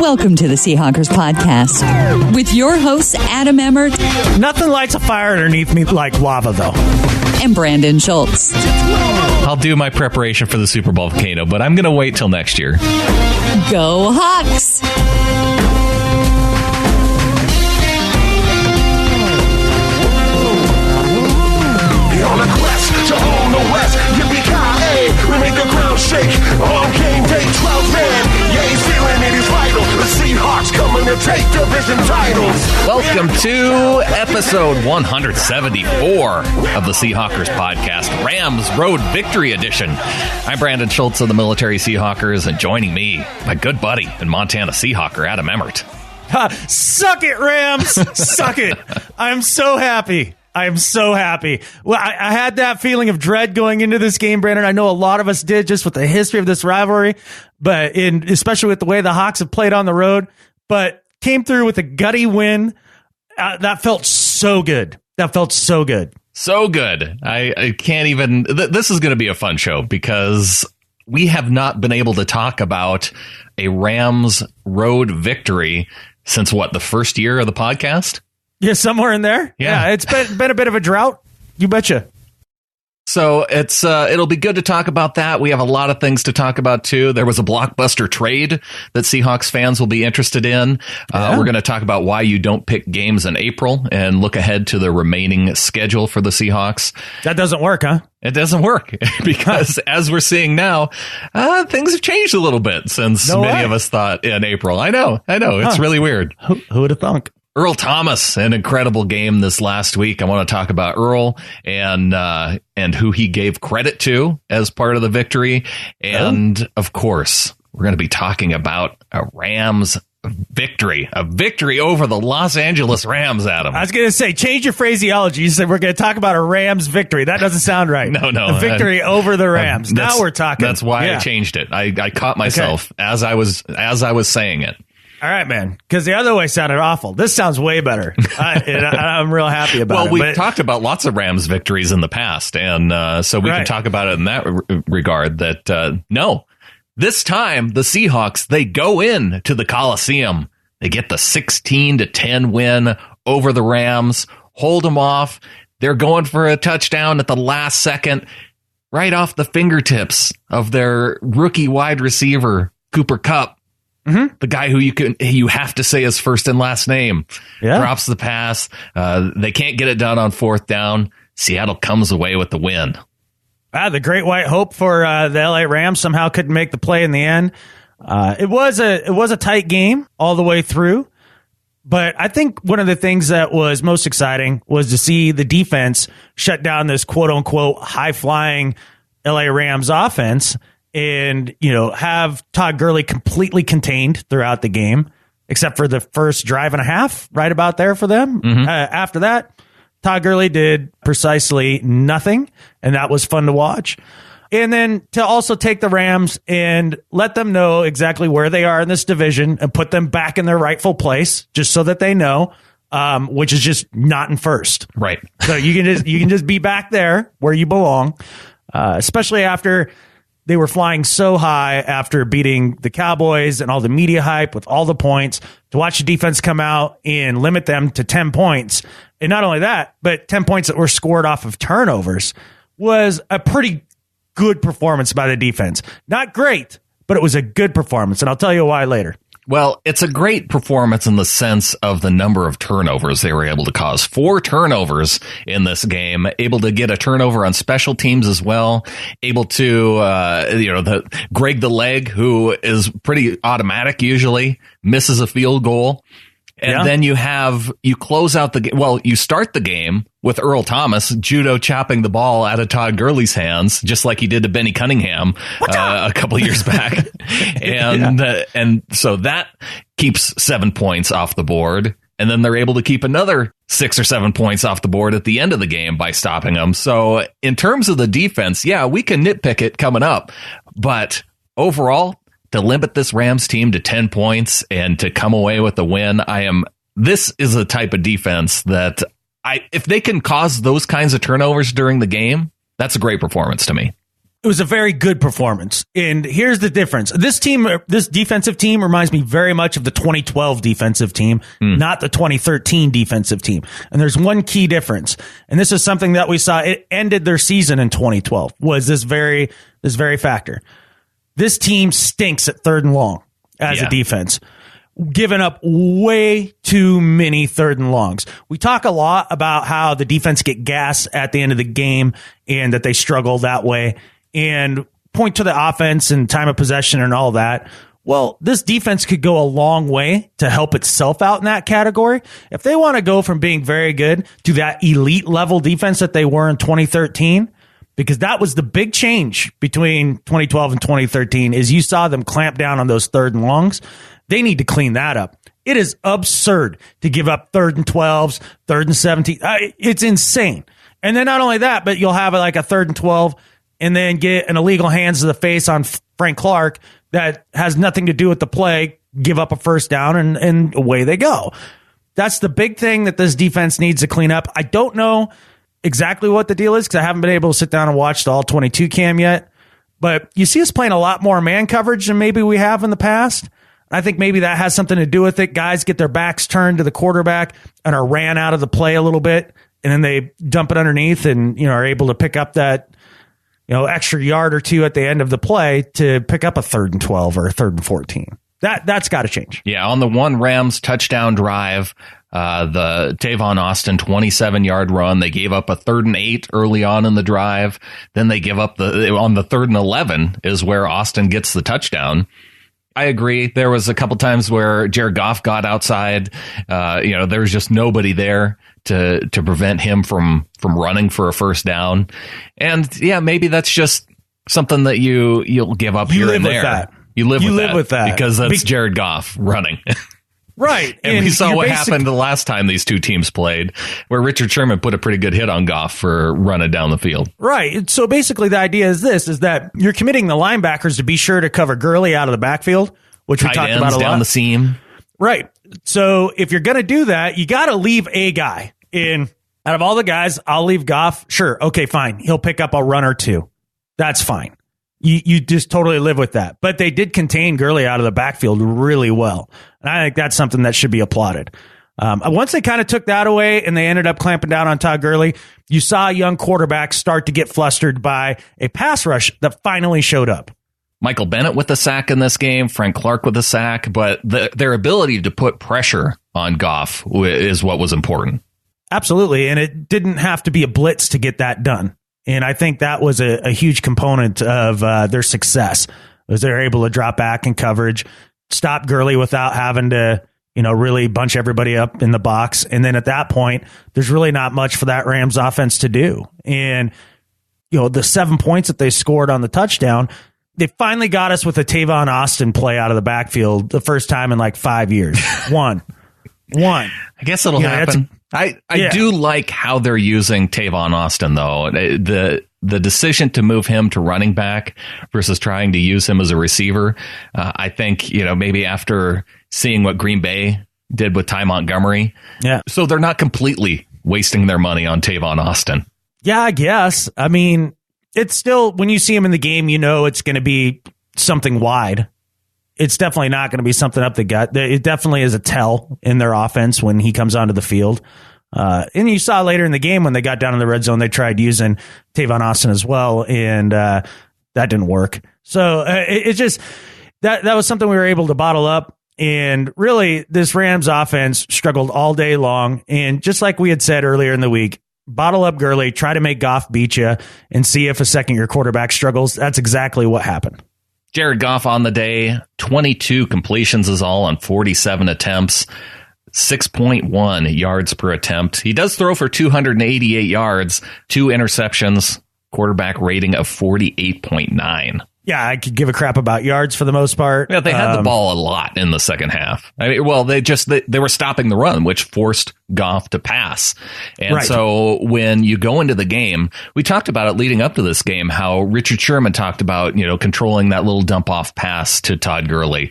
Welcome to the Seahawkers podcast with your hosts, Adam Emmert. Nothing lights a fire underneath me like lava, though. And Brandon Schultz. I'll do my preparation for the Super Bowl volcano, but I'm going to wait till next year. Go Hawks! On a quest to own the West, yippee-ki-yay, we make the ground shake. On game day, 12 man, yay, feeling it is vital. The Seahawks coming to take division titles. Welcome to episode 174 of the Seahawkers podcast, Rams Road Victory Edition. I'm Brandon Schultz of the Military Seahawkers, and joining me, my good buddy and Montana Seahawker, Adam Emmert. Suck it, Rams! Suck it! I'm so happy. I'm so happy. Well, I had that feeling of dread going into this game, Brandon. I know a lot of us did just with the history of this rivalry, but especially with the way the Hawks have played on the road, but came through with a gutty win. That felt so good. That felt so good. So good. I can't even... This is going to be a fun show because we have not been able to talk about a Rams road victory since, the first year of the podcast? Yeah, somewhere in there. Yeah, it's been a bit of a drought. You betcha. So it'll be good to talk about that. We have a lot of things to talk about, too. There was a blockbuster trade that Seahawks fans will be interested in. We're going to talk about why you don't pick games in April and look ahead to the remaining schedule for the Seahawks. That doesn't work, huh? It doesn't work because as we're seeing now, things have changed a little bit since many of us thought in April. I know. It's really weird. Who would have thunk? Earl Thomas, an incredible game this last week. I want to talk about Earl and who he gave credit to as part of the victory. And, of course, we're going to be talking about a Rams victory, a victory over the Los Angeles Rams, Adam. I was going to say, change your phraseology. You said we're going to talk about a Rams victory. That doesn't sound right. No. A victory over the Rams. Now we're talking. That's why I changed it. I caught myself as I was saying it. All right, man, because the other way sounded awful. This sounds way better. I'm real happy about it. Well, we've talked about lots of Rams victories in the past, and so we can talk about it in that regard that, no, this time the Seahawks, they go in to the Coliseum. They get the 16-10 win over the Rams, hold them off. They're going for a touchdown at the last second, right off the fingertips of their rookie wide receiver, Cooper Kupp. Mm-hmm. The guy who you have to say his first and last name drops the pass. They can't get it done on fourth down. Seattle comes away with the win. The great white hope for the LA Rams somehow couldn't make the play in the end. It was a tight game all the way through. But I think one of the things that was most exciting was to see the defense shut down this quote unquote high flying LA Rams offense. And, have Todd Gurley completely contained throughout the game, except for the first drive and a half, right about there for them. Mm-hmm. After that, Todd Gurley did precisely nothing, and that was fun to watch. And then to also take the Rams and let them know exactly where they are in this division and put them back in their rightful place, just so that they know, which is just not in first. Right. So you can just be back there where you belong, especially after they were flying so high after beating the Cowboys and all the media hype with all the points. To watch the defense come out and limit them to 10 points. And not only that, but 10 points that were scored off of turnovers was a pretty good performance by the defense. Not great, but it was a good performance. And I'll tell you why later. Well, it's a great performance in the sense of the number of turnovers they were able to cause. 4 turnovers in this game, able to get a turnover on special teams as well, able to, Greg the Leg, who is pretty automatic usually, misses a field goal. And then you close out the game. Well, you start the game with Earl Thomas judo chopping the ball out of Todd Gurley's hands, just like he did to Benny Cunningham a couple of years back. And so that keeps 7 points off the board. And then they're able to keep another 6 or 7 points off the board at the end of the game by stopping them. So in terms of the defense, we can nitpick it coming up. But overall, to limit this Rams team to 10 points and to come away with the win, this is a type of defense that if they can cause those kinds of turnovers during the game, that's a great performance to me. It was a very good performance. And here's the difference. This defensive team reminds me very much of the 2012 defensive team, not the 2013 defensive team. And there's one key difference. And this is something that we saw. It ended their season in 2012 was this very factor. This team stinks at 3rd and long as a defense, giving up way too many 3rd and longs. We talk a lot about how the defense get gas at the end of the game and that they struggle that way, and point to the offense and time of possession and all that. Well, this defense could go a long way to help itself out in that category. If they want to go from being very good to that elite level defense that they were in 2013, because that was the big change between 2012 and 2013, is you saw them clamp down on those 3rd and longs. They need to clean that up. It is absurd to give up 3rd and 12s, 3rd and 17. It's insane. And then not only that, but you'll have like a 3rd and 12 and then get an illegal hands to the face on Frank Clark that has nothing to do with the play, give up a first down, and away they go. That's the big thing that this defense needs to clean up. I don't know exactly what the deal is because I haven't been able to sit down and watch the all-22 cam yet, but you see us playing a lot more man coverage than maybe we have in the past. I think maybe that has something to do with it. Guys get their backs turned to the quarterback and are ran out of the play a little bit, and then they dump it underneath and are able to pick up that extra yard or two at the end of the play to pick up a 3rd and 12 or a 3rd and 14. That's got to change. Yeah, on the one Rams touchdown drive, the Tavon Austin 27-yard run, they gave up a 3rd and 8 early on in the drive. Then they give up on the 3rd and 11 is where Austin gets the touchdown. I agree. There was a couple times where Jared Goff got outside. There was just nobody there to prevent him from running for a first down. And yeah, maybe that's just something that you'll give up here and there. You live with that because that's Jared Goff running. Right. And we saw what happened the last time these two teams played, where Richard Sherman put a pretty good hit on Goff for running down the field. Right. So basically the idea is that you're committing the linebackers to be sure to cover Gurley out of the backfield, which we talked about a lot. Down the seam. Right. So if you're going to do that, you got to leave a guy in. Out of all the guys, I'll leave Goff. Sure. Okay, fine. He'll pick up a run or two. That's fine. You just totally live with that. But they did contain Gurley out of the backfield really well. And I think that's something that should be applauded. Once they kind of took that away and they ended up clamping down on Todd Gurley, you saw young quarterbacks start to get flustered by a pass rush that finally showed up. Michael Bennett with a sack in this game, Frank Clark with a sack, but their ability to put pressure on Goff is what was important. Absolutely, and it didn't have to be a blitz to get that done. And I think that was a huge component of their success, was they're able to drop back in coverage, stop Gurley without having to, really bunch everybody up in the box. And then at that point, there's really not much for that Rams offense to do. And, the 7 points that they scored on the touchdown, they finally got us with a Tavon Austin play out of the backfield the first time in like 5 years. One. I guess it'll happen. I do like how they're using Tavon Austin, though. The decision to move him to running back versus trying to use him as a receiver, I think, maybe after seeing what Green Bay did with Ty Montgomery. Yeah. So they're not completely wasting their money on Tavon Austin. Yeah, I guess. I mean, it's still, when you see him in the game, it's going to be something wide. It's definitely not going to be something up the gut. It definitely is a tell in their offense when he comes onto the field. And you saw later in the game when they got down in the red zone, they tried using Tavon Austin as well, and that didn't work. So it just that was something we were able to bottle up. And really, this Rams offense struggled all day long. And just like we had said earlier in the week, bottle up Gurley, try to make Goff beat you, and see if a second-year quarterback struggles. That's exactly what happened. Jared Goff on the day, 22 completions is all on 47 attempts, 6.1 yards per attempt. He does throw for 288 yards, 2 interceptions, quarterback rating of 48.9. Yeah, I could give a crap about yards for the most part. Yeah, they had the ball a lot in the second half. I mean, well, they were stopping the run, which forced Goff to pass. And so when you go into the game, we talked about it leading up to this game, how Richard Sherman talked about, controlling that little dump off pass to Todd Gurley.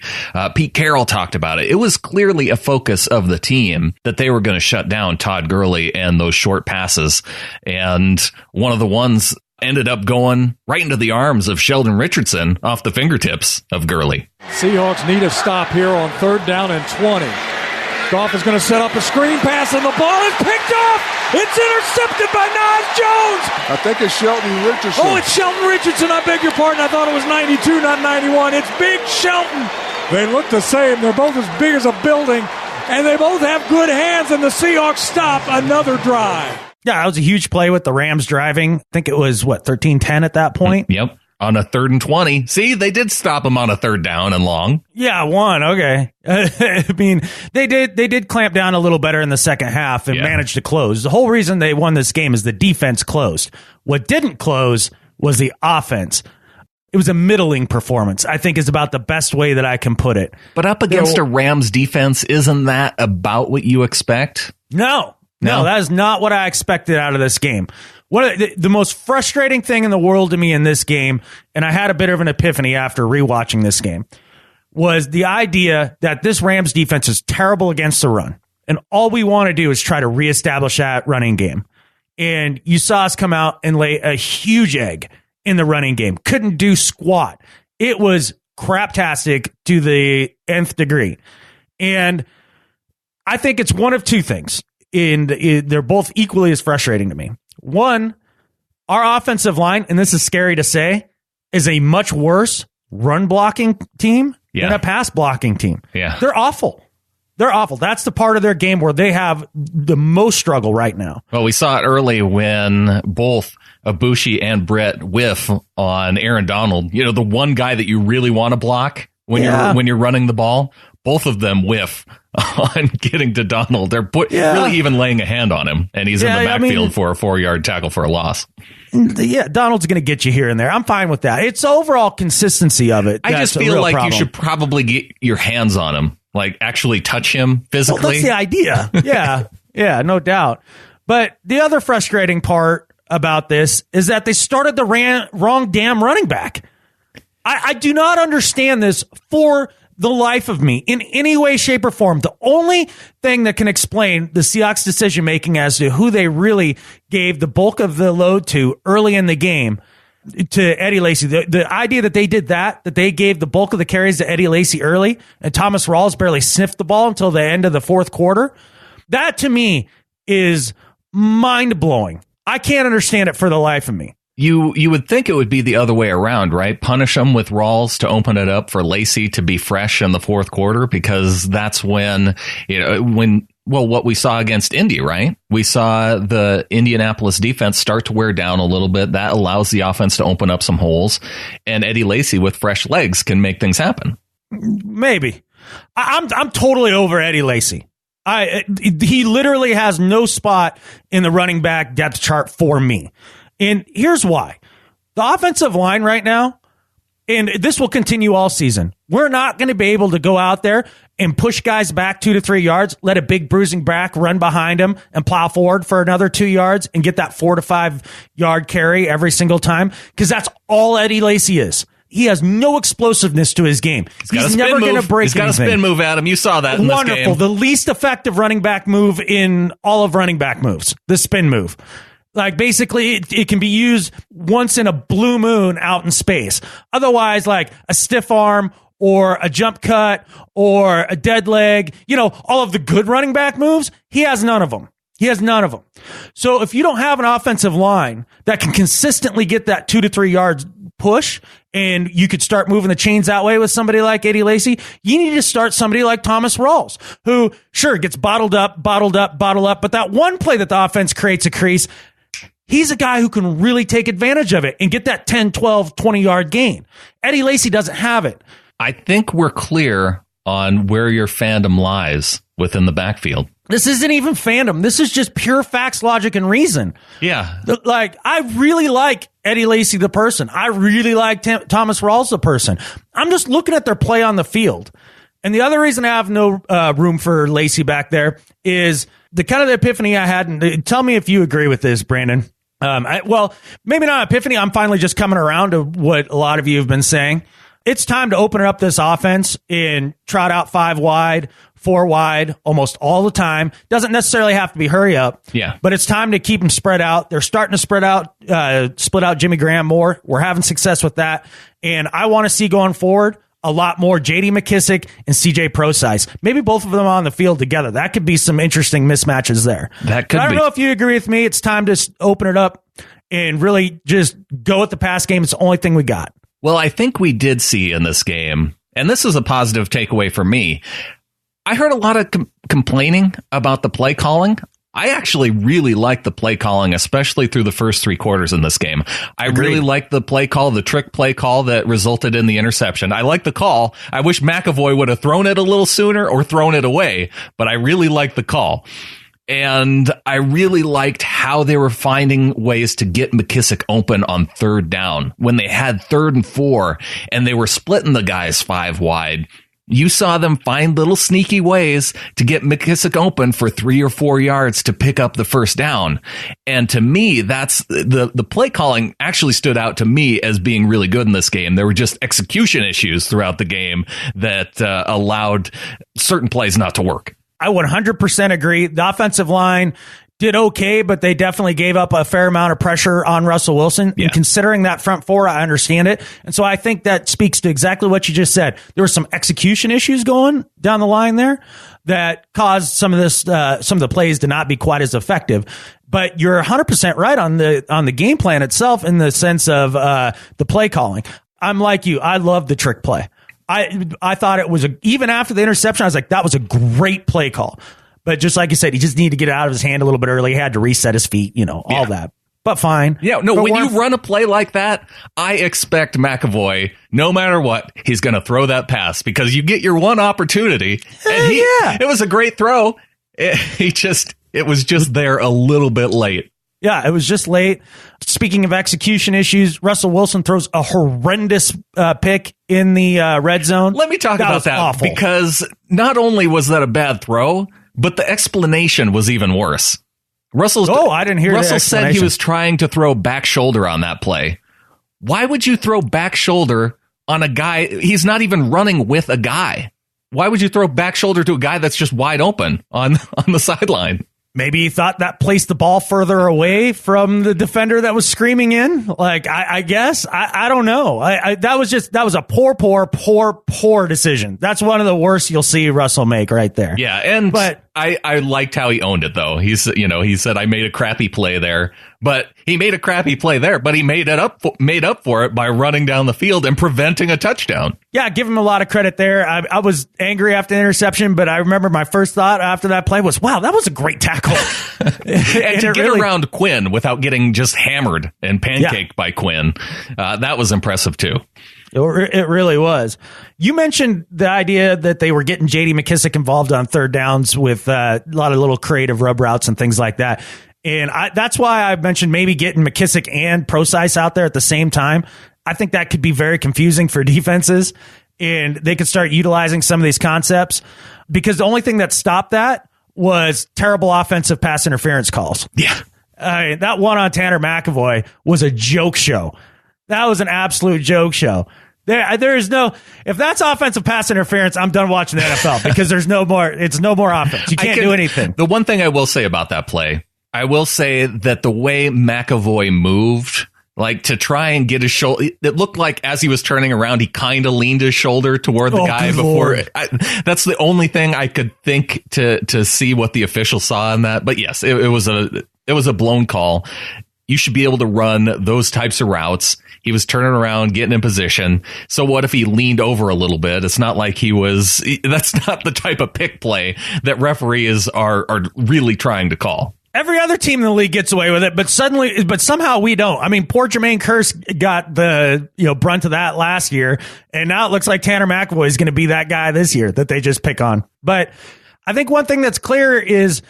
Pete Carroll talked about it. It was clearly a focus of the team that they were going to shut down Todd Gurley and those short passes. And one of the ones ended up going right into the arms of Sheldon Richardson off the fingertips of Gurley. Seahawks need a stop here on 3rd down and 20. Goff is going to set up a screen pass, and the ball is picked off. It's intercepted by Nas Jones. I think it's Sheldon Richardson. Oh, it's Sheldon Richardson. I beg your pardon. I thought it was 92, not 91. It's Big Shelton. They look the same. They're both as big as a building, and they both have good hands, and the Seahawks stop another drive. Yeah, that was a huge play with the Rams driving. I think it was, 13-10 at that point? Yep. On a 3rd and 20. See, they did stop him on a 3rd down and long. Yeah, one. Okay. I mean, they did clamp down a little better in the second half and managed to close. The whole reason they won this game is the defense closed. What didn't close was the offense. It was a middling performance, I think, is about the best way that I can put it. But up against a Rams defense, isn't that about what you expect? No, that is not what I expected out of this game. The most frustrating thing in the world to me in this game, and I had a bit of an epiphany after rewatching this game, was the idea that this Rams defense is terrible against the run. And all we want to do is try to reestablish that running game. And you saw us come out and lay a huge egg in the running game. Couldn't do squat. It was craptastic to the nth degree. And I think it's one of two things. And they're both equally as frustrating to me. One, our offensive line, and this is scary to say, is a much worse run blocking team than a pass blocking team. Yeah. They're awful. They're awful. That's the part of their game where they have the most struggle right now. Well, we saw it early when both Ibushi and Brett whiff on Aaron Donald. You know, the one guy that you really want to block when you're running the ball. Both of them whiff on getting to Donald. They're really even laying a hand on him, and he's in the backfield for a 4-yard tackle for a loss. Yeah, Donald's going to get you here and there. I'm fine with that. It's overall consistency of it. I just feel like you should probably get your hands on him, like actually touch him physically. Well, that's the idea. Yeah, no doubt. But the other frustrating part about this is that they started the wrong damn running back. I do not understand this for the life of me in any way, shape, or form. The only thing that can explain the Seahawks decision making as to who they really gave the bulk of the load to early in the game to Eddie Lacy, the idea that they did that they gave the bulk of the carries to Eddie Lacy early and Thomas Rawls barely sniffed the ball until the end of the fourth quarter, that to me is mind blowing. I can't understand it for the life of me. You would think it would be the other way around, right? Punish them with Rawls to open it up for Lacy to be fresh in the fourth quarter, because that's when, what we saw against Indy, right? We saw the Indianapolis defense start to wear down a little bit. That allows the offense to open up some holes, and Eddie Lacy with fresh legs can make things happen. Maybe. I'm totally over Eddie Lacy. He literally has no spot in the running back depth chart for me. And here's why. The offensive line right now, and this will continue all season, we're not going to be able to go out there and push guys back 2 to 3 yards, let a big bruising back run behind him and plow forward for another 2 yards and get that 4 to 5 yard carry every single time, because that's all Eddie Lacy is. He has no explosiveness to his game. He's never going to break anything. He's got a spin move, Adam. You saw that in this game. Wonderful. The least effective running back move in all of running back moves, the spin move. Like, basically, it can be used once in a blue moon out in space. Otherwise, like a stiff arm or a jump cut or a dead leg, all of the good running back moves, he has none of them. So if you don't have an offensive line that can consistently get that 2 to 3 yards push, and you could start moving the chains that way with somebody like Eddie Lacy, you need to start somebody like Thomas Rawls, who, sure, gets bottled up, but that one play that the offense creates a crease, he's a guy who can really take advantage of it and get that 10, 12, 20-yard gain. Eddie Lacy doesn't have it. I think we're clear on where your fandom lies within the backfield. This isn't even fandom. This is just pure facts, logic, and reason. Yeah. I really like Eddie Lacy, the person. I really like Thomas Rawls, the person. I'm just looking at their play on the field. And the other reason I have no room for Lacy back there is the kind of the epiphany I had. And tell me if you agree with this, Brandon. Maybe not epiphany. I'm finally just coming around to what a lot of you have been saying. it's time to open up this offense and trot out 5 wide, 4 wide, almost all the time. Doesn't necessarily have to be hurry up. Yeah. But it's time to keep them spread out. They're starting to split out Jimmy Graham more. We're having success with that. And I want to see going forward a lot more J.D. McKissic and C.J. Prosise. Maybe both of them on the field together. That could be some interesting mismatches there. That could I don't be. know if you agree with me. It's time to open it up and really just go with the pass game. It's the only thing we got. Well, I think we did see in this game, and this is a positive takeaway for me. I heard a lot of complaining about the play calling. I actually really liked the play calling, especially through the first 3 quarters in this game. I really liked the play call, the trick play call that resulted in the interception. I liked the call. I wish McAvoy would have thrown it a little sooner or thrown it away, but I really liked the call. And I really liked how they were finding ways to get McKissic open on 3rd down when they had 3rd and 4 and they were splitting the guys 5 wide. You saw them find little sneaky ways to get McKissic open for 3 or 4 yards to pick up the first down. And to me, that's the play calling actually stood out to me as being really good in this game. There were just execution issues throughout the game that allowed certain plays not to work. I 100% agree. The offensive line did okay, but they definitely gave up a fair amount of pressure on Russell Wilson. Yeah. And considering that front 4, I understand it. And so I think that speaks to exactly what you just said. There were some execution issues going down the line there that caused some of the plays to not be quite as effective. But you're 100% right on the game plan itself in the sense of the play calling. I'm like you. I love the trick play. I thought it was even after the interception, I was like, that was a great play call. But just like you said, he just needed to get it out of his hand a little bit early. He had to reset his feet, all that. But fine. Yeah, no, when you run a play like that, I expect McAvoy, no matter what, he's going to throw that pass because you get your one opportunity. And it was a great throw. It was just there a little bit late. Yeah, it was just late. Speaking of execution issues, Russell Wilson throws a horrendous pick in the red zone. Let me talk about that awful. Because not only was that a bad throw, but the explanation was even worse. I didn't hear Russell said he was trying to throw back shoulder on that play. Why would you throw back shoulder on a guy? He's not even running with a guy. Why would you throw back shoulder to a guy that's just wide open on the sideline? Maybe he thought that placed the ball further away from the defender that was screaming in. Like, I guess. I don't know. That was a poor decision. That's one of the worst you'll see Russell make right there. Yeah, but I liked how he owned it, though. He said, I made a crappy play there. But he made a crappy play there, but he made up for it by running down the field and preventing a touchdown. Yeah, give him a lot of credit there. I was angry after the interception, but I remember my first thought after that play was, wow, that was a great tackle. and to get around Quinn without getting just hammered and pancaked by Quinn, that was impressive too. It really was. You mentioned the idea that they were getting J.D. McKissic involved on 3rd downs with a lot of little creative rub routes and things like that. And that's why I mentioned maybe getting McKissic and Prosise out there at the same time. I think that could be very confusing for defenses, and they could start utilizing some of these concepts because the only thing that stopped that was terrible offensive pass interference calls. Yeah. That one on Tanner McAvoy was a joke show. That was an absolute joke show. There is no, if that's offensive pass interference, I'm done watching the NFL because it's no more offense. You can't do anything. The one thing I will say about that play, I will say that the way McAvoy moved, like to try and get his shoulder, it looked like as he was turning around, he kind of leaned his shoulder toward the guy before. That's the only thing I could think to see what the official saw in that. But yes, it was a blown call. You should be able to run those types of routes. He was turning around, getting in position. So what if he leaned over a little bit? It's not like that's not the type of pick play that referees are really trying to call. Every other team in the league gets away with it, but somehow we don't. I mean, poor Jermaine Kearse got the brunt of that last year, and now it looks like Tanner McAvoy is going to be that guy this year that they just pick on. But I think one thing that's clear is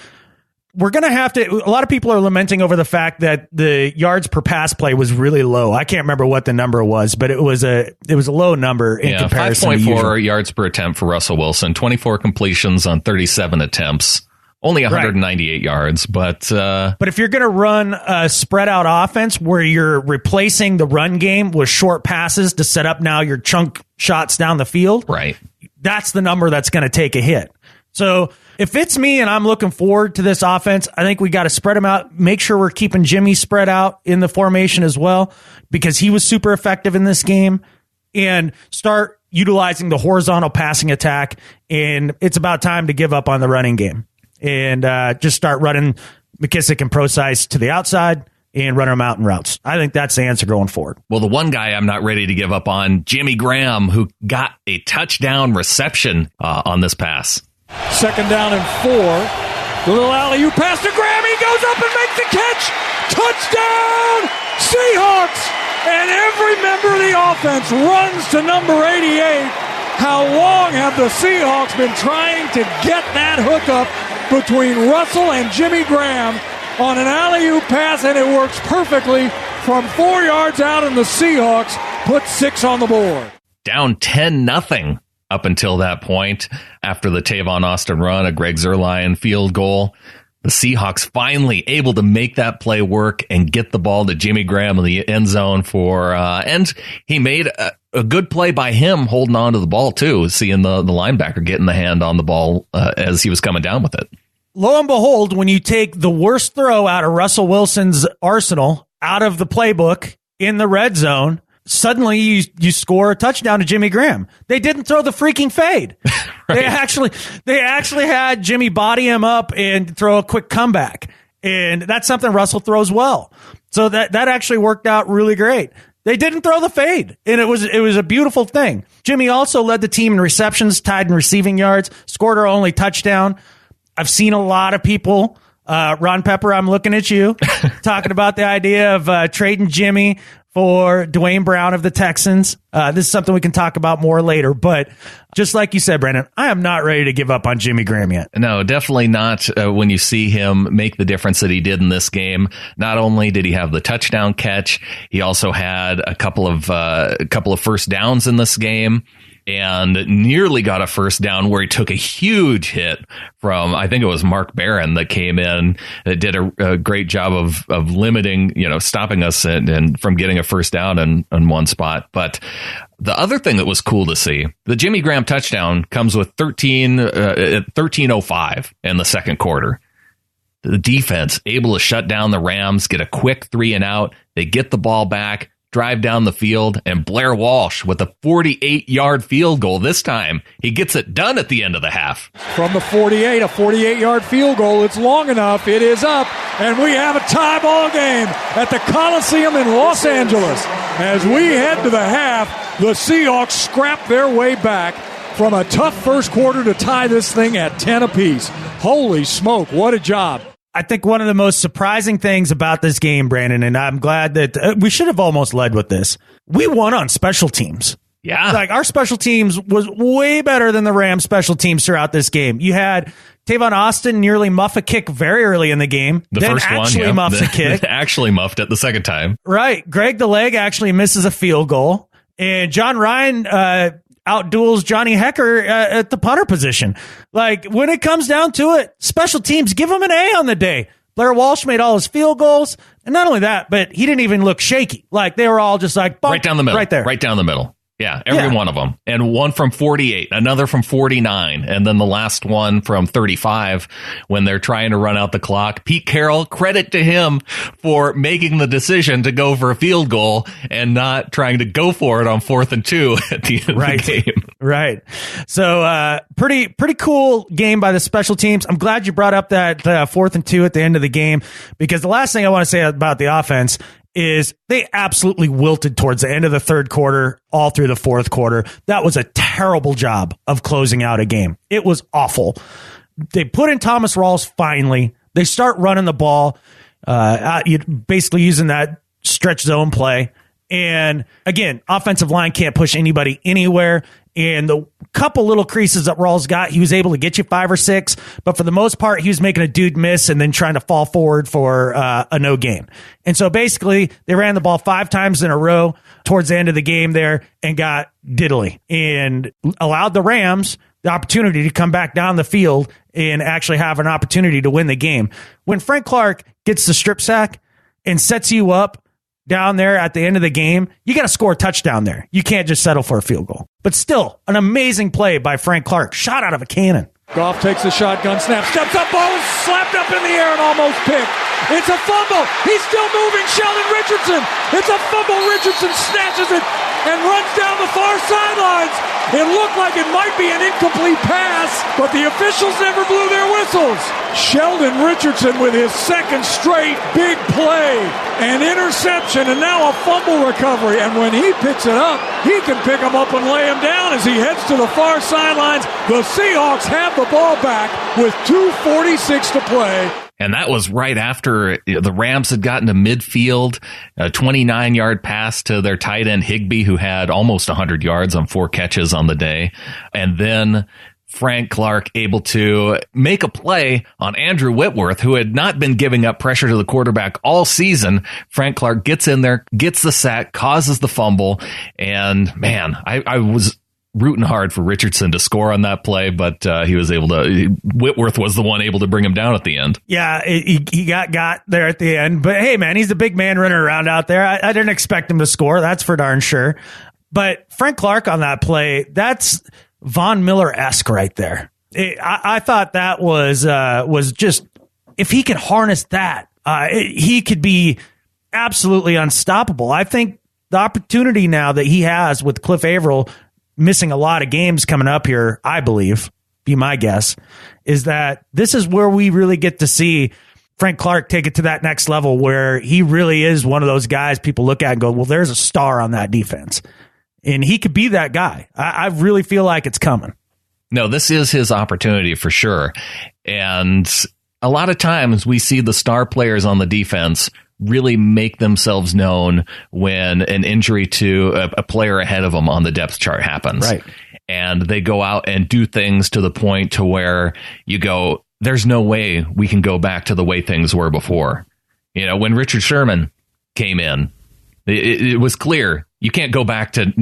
we're going to have to. A lot of people are lamenting over the fact that the yards per pass play was really low. I can't remember what the number was, but it was a low number in comparison. 5.4 yards per attempt for Russell Wilson, 24 completions on 37 attempts. Only 198 yards, but if you're going to run a spread out offense where you're replacing the run game with short passes to set up now your chunk shots down the field, right, that's the number that's going to take a hit. So if it's me and I'm looking forward to this offense, I think we got to spread them out. Make sure we're keeping Jimmy spread out in the formation as well, because he was super effective in this game, and start utilizing the horizontal passing attack. And it's about time to give up on the running game and just start running McKissick and Procise to the outside and run them out in routes. I think that's the answer going forward. Well, the one guy I'm not ready to give up on, Jimmy Graham, who got a touchdown reception on this pass. 2nd down and 4. The little alley-oop pass to Graham. He goes up and makes the catch. Touchdown, Seahawks! And every member of the offense runs to number 88. How long have the Seahawks been trying to get that hookup between Russell and Jimmy Graham on an alley-oop pass, and it works perfectly from 4 yards out, and the Seahawks put 6 on the board. Down 10-0 up until that point after the Tavon Austin run, a Greg Zuerlein field goal. The Seahawks finally able to make that play work and get the ball to Jimmy Graham in the end zone and he made a good play by him holding on to the ball too, seeing the linebacker getting the hand on the ball as he was coming down with it. Lo and behold, when you take the worst throw out of Russell Wilson's arsenal out of the playbook in the red zone, suddenly you score a touchdown to Jimmy Graham. They didn't throw the freaking fade. Right. They actually had Jimmy body him up and throw a quick comeback. And that's something Russell throws well. So that actually worked out really great. They didn't throw the fade, and it was a beautiful thing. Jimmy also led the team in receptions, tied in receiving yards, scored our only touchdown. I've seen a lot of people, Ron Pepper, I'm looking at you, talking about the idea of trading Jimmy for Dwayne Brown of the Texans. This is something we can talk about more later. But just like you said, Brandon, I am not ready to give up on Jimmy Graham yet. No, definitely not when you see him make the difference that he did in this game. Not only did he have the touchdown catch, he also had a couple of first downs in this game, and nearly got a first down where he took a huge hit from, I think it was Mark Barron that came in, that did a great job of limiting, stopping us and from getting a first down in one spot. But the other thing that was cool to see, the Jimmy Graham touchdown comes with 13:05 in the second quarter. The defense able to shut down the Rams, get a quick 3 and out. They get the ball back, drive down the field, and Blair Walsh with a 48-yard field goal. This time, he gets it done at the end of the half. From the 48, a 48-yard field goal. It's long enough. It is up, and we have a tie ball game at the Coliseum in Los Angeles. As we head to the half, the Seahawks scrap their way back from a tough first quarter to tie this thing at 10 apiece. Holy smoke, what a job. I think one of the most surprising things about this game, Brandon, and I'm glad that we should have almost led with this. We won on special teams. Yeah. Like, our special teams was way better than the Rams special teams throughout this game. You had Tavon Austin nearly muff a kick very early in the game. Muffs a kick. Actually muffed it the second time. Right. Greg the Leg actually misses a field goal. And John Ryan outduels Johnny Hecker at the punter position. Like, when it comes down to it, special teams, give him an A on the day. Blair Walsh made all his field goals. And not only that, but he didn't even look shaky. Like, they were all just like, bump, right down the middle. Right there. Right down the middle. Yeah, every one of them. And one from 48, another from 49, and then the last one from 35 when they're trying to run out the clock. Pete Carroll, credit to him for making the decision to go for a field goal and not trying to go for it on 4th and 2 at the end of the game. Right. So pretty cool game by the special teams. I'm glad you brought up that 4th and 2 at the end of the game, because the last thing I want to say about the offense is they absolutely wilted towards the end of the third quarter, all through the fourth quarter. That was a terrible job of closing out a game. It was awful. They put in Thomas Rawls finally. They start running the ball, basically using that stretch zone play. And again, offensive line can't push anybody anywhere. And the couple little creases that Rawls got, he was able to get you 5 or 6. But for the most part, he was making a dude miss and then trying to fall forward for a no gain. And so basically, they ran the ball 5 times in a row towards the end of the game there and got diddly and allowed the Rams the opportunity to come back down the field and actually have an opportunity to win the game. When Frank Clark gets the strip sack and sets you up down there at the end of the game, you got to score a touchdown there. You can't just settle for a field goal. But still, an amazing play by Frank Clark. Shot out of a cannon. Goff takes the shotgun snap, steps up, ball is slapped up in the air and almost picked. It's a fumble. He's still moving. Sheldon Richardson. It's a fumble. Richardson snatches it and runs down the far sidelines. It looked like it might be an incomplete pass, but the officials never blew their whistles. Sheldon Richardson with his second straight big play, an interception, and now a fumble recovery. And when he picks it up, he can pick him up and lay him down as he heads to the far sidelines. The Seahawks have the ball back with 2:46 to play. And that was right after the Rams had gotten to midfield, a 29-yard pass to their tight end Higbee, who had almost 100 yards on 4 catches on the day. And then Frank Clark able to make a play on Andrew Whitworth, who had not been giving up pressure to the quarterback all season. Frank Clark gets in there, gets the sack, causes the fumble. And man, I was rooting hard for Richardson to score on that play, but he was able to. Whitworth was the one able to bring him down at the end. Yeah, he got there at the end. But hey, man, he's the big man running around out there. I didn't expect him to score. That's for darn sure. But Frank Clark on that play, that's Von Miller-esque right there. I thought that was just, if he could harness that, he could be absolutely unstoppable. I think the opportunity now that he has with Cliff Averill missing a lot of games coming up here, I believe, be my guess, is that this is where we really get to see Frank Clark take it to that next level where he really is one of those guys people look at and go, well, there's a star on that defense. And he could be that guy. I really feel like it's coming. No, this is his opportunity for sure. And a lot of times we see the star players on the defense really make themselves known when an injury to a player ahead of them on the depth chart happens. Right. And they go out and do things to the point to where you go, there's no way we can go back to the way things were before. You know, when Richard Sherman came in, it was clear you can't go back to,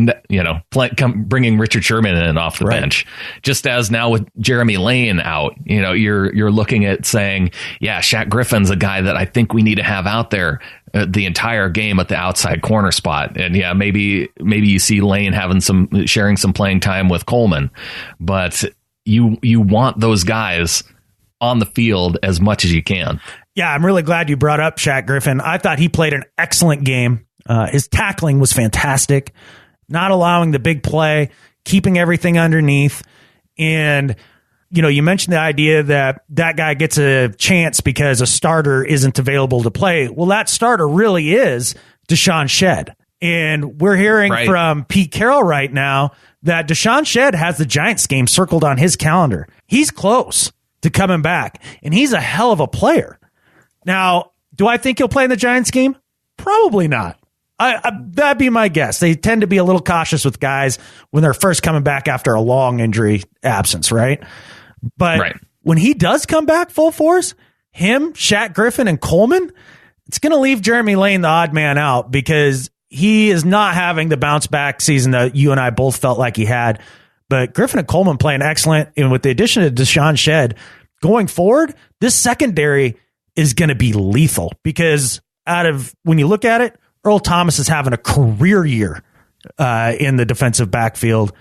bringing Richard Sherman in off the bench. Just as now with Jeremy Lane out, you're looking at saying, yeah, Shaq Griffin's a guy that I think we need to have out there the entire game at the outside corner spot. And yeah, maybe you see Lane sharing some playing time with Coleman, but you want those guys on the field as much as you can. Yeah, I'm really glad you brought up Shaq Griffin. I thought he played an excellent game. His tackling was fantastic, not allowing the big play, keeping everything underneath. And, you mentioned the idea that guy gets a chance because a starter isn't available to play. Well, that starter really is Deshaun Shedd. And we're hearing from Pete Carroll right now that Deshaun Shedd has the Giants game circled on his calendar. He's close to coming back, and he's a hell of a player. Now, do I think he'll play in the Giants game? Probably not. That'd be my guess. They tend to be a little cautious with guys when they're first coming back after a long injury absence, right? But when he does come back full force, him, Shaq Griffin, and Coleman, it's going to leave Jeremy Lane the odd man out because he is not having the bounce back season that you and I both felt like he had. But Griffin and Coleman playing excellent. And with the addition of Deshaun Shedd going forward, this secondary is going to be lethal because when you look at it, Earl Thomas is having a career year in the defensive backfield.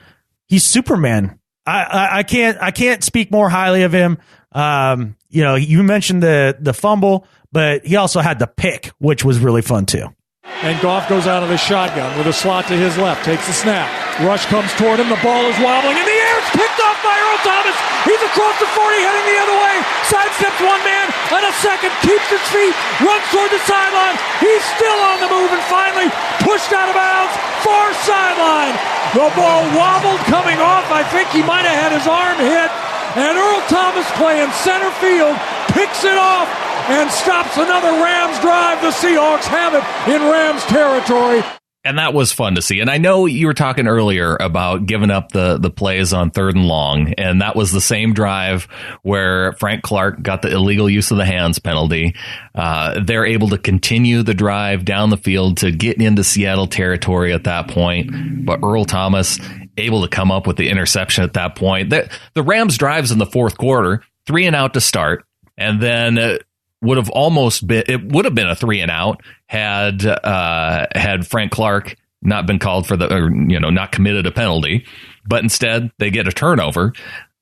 He's Superman. I can't speak more highly of him. You mentioned the fumble, but he also had the pick, which was really fun too. And Goff goes out of the shotgun with a slot to his left, takes the snap. Rush comes toward him. The ball is wobbling in the air. It's picked off by Earl Thomas. He's across the 40, heading the other way. Sidesteps one man and a second. Keeps his feet. Runs toward the sideline. He's still on the move and finally pushed out of bounds. Far sideline. The ball wobbled coming off. I think he might have had his arm hit. And Earl Thomas playing center field picks it off and stops another Rams drive. The Seahawks have it in Rams territory. And that was fun to see. And I know you were talking earlier about giving up the plays on 3rd and long. And that was the same drive where Frank Clark got the illegal use of the hands penalty. They're able to continue the drive down the field to get into Seattle territory at that point. But Earl Thomas able to come up with the interception at that point. The Rams drives in the fourth quarter, 3 and out to start, and then it would have been a 3 and out had Frank Clark not been called for not committed a penalty, but instead they get a turnover.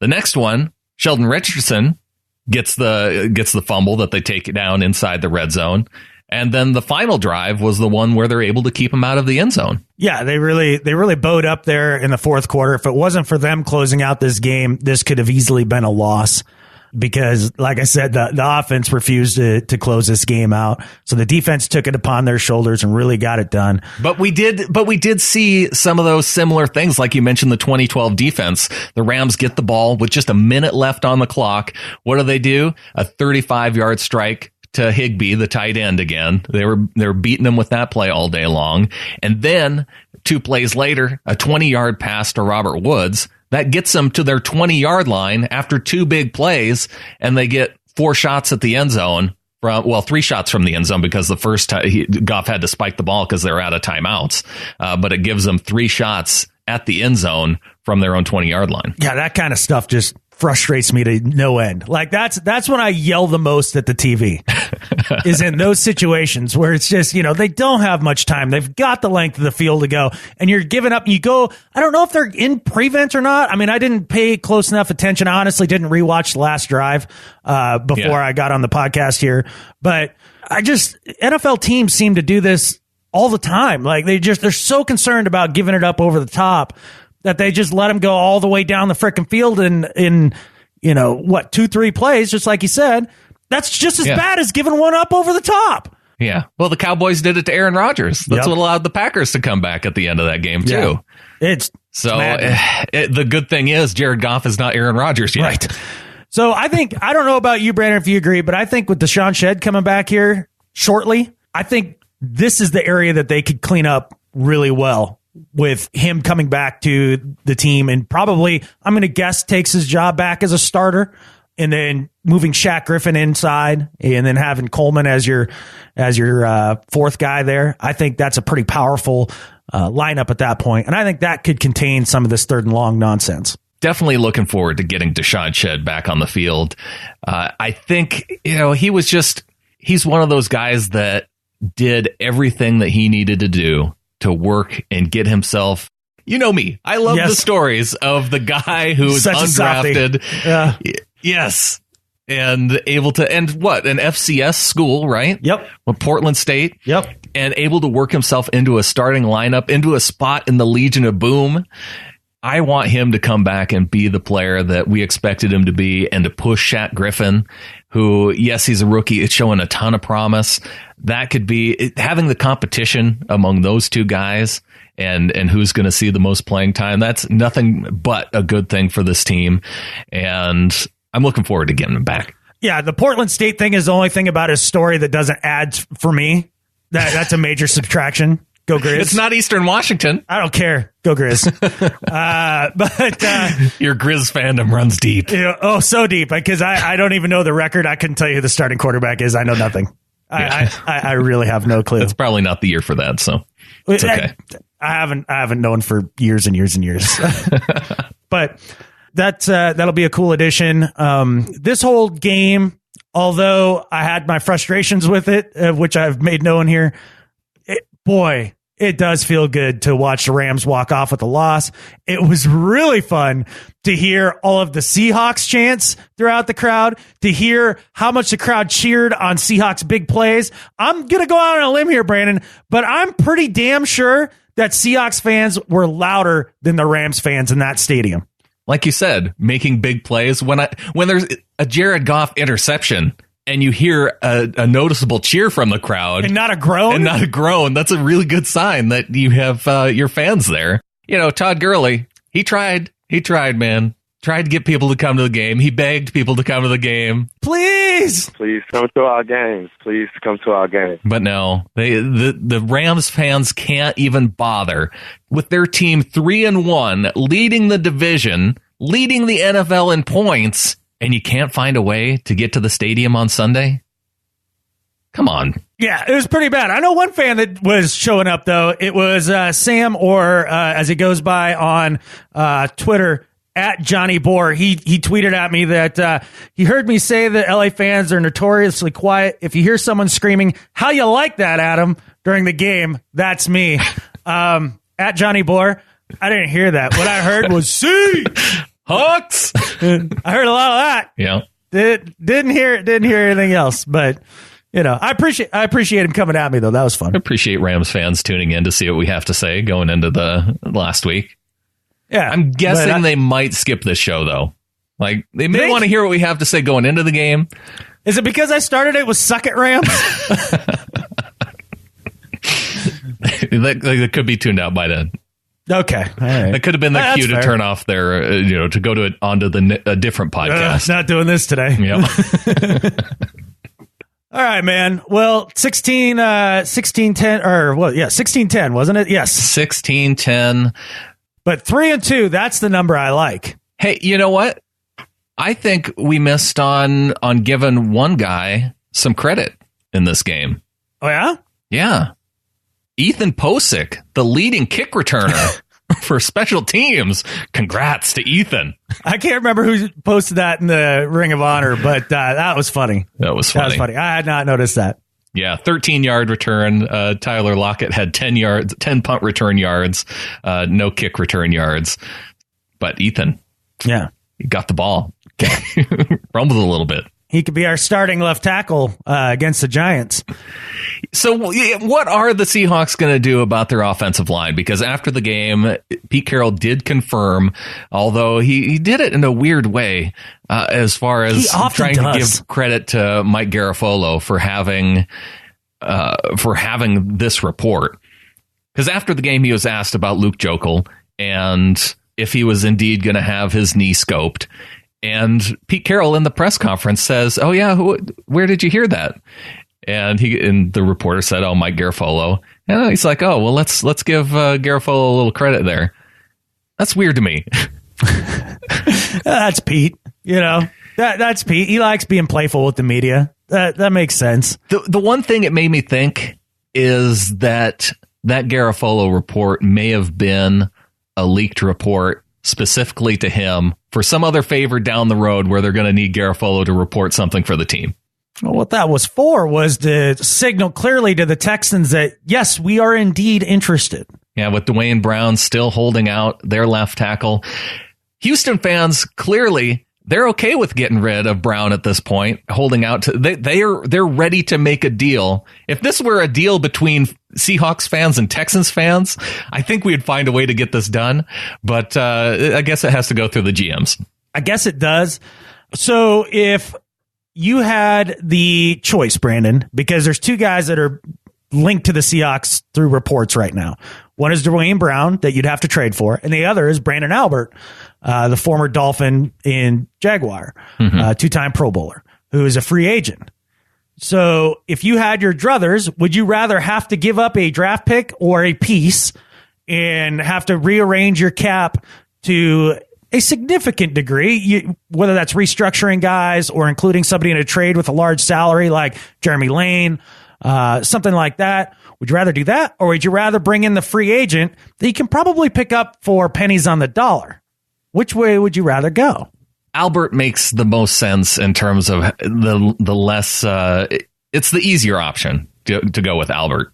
The next one, Sheldon Richardson gets the fumble that they take down inside the red zone. And then the final drive was the one where they're able to keep him out of the end zone. Yeah, they really bowed up there in the fourth quarter. If it wasn't for them closing out this game, this could have easily been a loss because, like I said, the offense refused to close this game out. So the defense took it upon their shoulders and really got it done. But we did see some of those similar things, like you mentioned, the 2012 defense. The Rams get the ball with just a minute left on the clock. What do? A 35-yard strike to Higbee, the tight end again. They were beating him with that play all day long. And then 2 plays later, a 20-yard pass to Robert Woods. That gets them to their 20-yard line after 2 big plays, and they get 4 shots at the end zone. 3 shots from the end zone because the first time Goff had to spike the ball because they were out of timeouts. But it gives them 3 shots at the end zone from their own 20-yard line. Yeah, that kind of stuff just frustrates me to no end. Like that's when I yell the most at the TV is in those situations where it's just, they don't have much time. They've got the length of the field to go and you're giving up and you go, I don't know if they're in prevent or not. I mean, I didn't pay close enough attention. I honestly didn't rewatch the last drive before I got on the podcast here, but NFL teams seem to do this all the time. Like they're so concerned about giving it up over the top that they just let him go all the way down the frickin' field in 2-3 plays, just like you said. That's just as bad as giving one up over the top. Yeah. Well, the Cowboys did it to Aaron Rodgers. That's what allowed the Packers to come back at the end of that game, too. Yeah. The good thing is Jared Goff is not Aaron Rodgers yet. Right. So I don't know about you, Brandon, if you agree, but I think with Deshaun Shedd coming back here shortly, I think this is the area that they could clean up really well with him coming back to the team and probably, I'm going to guess, takes his job back as a starter and then moving Shaq Griffin inside and then having Coleman as your fourth guy there. I think that's a pretty powerful lineup at that point. And I think that could contain some of this 3rd and long nonsense. Definitely looking forward to getting Deshaun Shedd back on the field. I think, he's one of those guys that did everything that he needed to do to work and get himself. You know me. I love the stories of the guy who is undrafted. Yes. And able to an FCS school, right? Yep. With Portland State. Yep. And able to work himself into a starting lineup, into a spot in the Legion of Boom. I want him to come back and be the player that we expected him to be and to push Shaq Griffin, who, yes, he's a rookie. It's showing a ton of promise. That could be having the competition among those 2 guys and who's going to see the most playing time. That's nothing but a good thing for this team. And I'm looking forward to getting him back. Yeah, the Portland State thing is the only thing about his story that doesn't add for me. That's a major subtraction. Go Grizz. It's not Eastern Washington. I don't care. Go Grizz. But your Grizz fandom runs deep. So deep because I don't even know the record. I couldn't tell you who the starting quarterback is. I know nothing. I really have no clue. It's probably not the year for that, so it's okay. I haven't known for years and years and years. But that'll be a cool addition. This whole game, although I had my frustrations with it, which I've made known here, it does feel good to watch the Rams walk off with a loss. It was really fun to hear all of the Seahawks chants throughout the crowd, to hear how much the crowd cheered on Seahawks big plays. I'm going to go out on a limb here, Brandon, but I'm pretty damn sure that Seahawks fans were louder than the Rams fans in that stadium. Like you said, making big plays. When there's a Jared Goff interception, and you hear a noticeable cheer from the crowd. And not a groan? That's a really good sign that you have your fans there. Todd Gurley, he tried, man. Tried to get people to come to the game. He begged people to come to the game. Please come to our games. Please come to our game. But no, the Rams fans can't even bother with their team 3-1, leading the division, leading the NFL in points. And you can't find a way to get to the stadium on Sunday? Come on. Yeah, it was pretty bad. I know one fan that was showing up, though. It was Sam, or as he goes by on Twitter, at Johnny Bohr. He tweeted at me that he heard me say that LA fans are notoriously quiet. If you hear someone screaming, "How you like that, Adam?" during the game, that's me. At Johnny Bohr, I didn't hear that. What I heard was Hawks. I heard a lot of that. Yeah. Didn't hear anything else, but I appreciate him coming at me, though. That was fun. I appreciate Rams fans tuning in to see what we have to say going into the last week. Yeah, I'm guessing they might skip this show, though. Like, they may want to hear what we have to say going into the game. Is it because I started it with "Suck it, Rams"? that could be tuned out by then. Okay, all right. That could have been the cue to turn off their, to go to onto a different podcast. Not doing this today. Yep. All right, man. Well, 16-10, or what? Yeah, 16-10, wasn't it? Yes, 16-10. But 3-2, that's the number I like. Hey, you know what? I think we missed on giving one guy some credit in this game. Oh, yeah? Yeah. Ethan Posick, the leading kick returner for special teams. Congrats to Ethan. I can't remember who posted that in the Ring of Honor, but that was funny. That was funny. I had not noticed that. Yeah, 13-yard return. Tyler Lockett had 10 punt return yards, no kick return yards. But Ethan, he got the ball. Rumbled a little bit. He could be our starting left tackle against the Giants. So what are the Seahawks going to do about their offensive line? Because after the game, Pete Carroll did confirm, although he did it in a weird way, as far as trying to give credit to Mike Garafolo for having this report. Because after the game, he was asked about Luke Joeckel and if he was indeed going to have his knee scoped. And Pete Carroll in the press conference says, "Oh yeah, where did you hear that?" And the reporter said, "Oh, Mike Garafolo." And he's like, "Oh, well, let's give Garafolo a little credit there." That's weird to me. That's Pete. That's Pete. He likes being playful with the media. That makes sense. The one thing it made me think is that Garafolo report may have been a leaked report specifically to him for some other favor down the road where they're going to need Garafolo to report something for the team. Well, what that was for was to signal clearly to the Texans that, yes, we are indeed interested. Yeah, with Dwayne Brown still holding out their left tackle. Houston fans, clearly, they're okay with getting rid of Brown at this point, holding out. They're ready to make a deal. If this were a deal between Seahawks fans and Texans fans, I think we'd find a way to get this done. But I guess it has to go through the GMs. I guess it does. So if you had the choice, Brandon, because there's two guys that are linked to the Seahawks through reports right now. One is Dwayne Brown that you'd have to trade for, and the other is Brandon Albert, the former Dolphin in Jaguar, two-time Pro Bowler, who is a free agent. So if you had your druthers, would you rather have to give up a draft pick or a piece and have to rearrange your cap to a significant degree, whether that's restructuring guys or including somebody in a trade with a large salary like Jeremy Lane, something like that? Would you rather do that, or would you rather bring in the free agent that you can probably pick up for pennies on the dollar? Which way would you rather go? Albert makes the most sense in terms of the less. It's the easier option to go with Albert.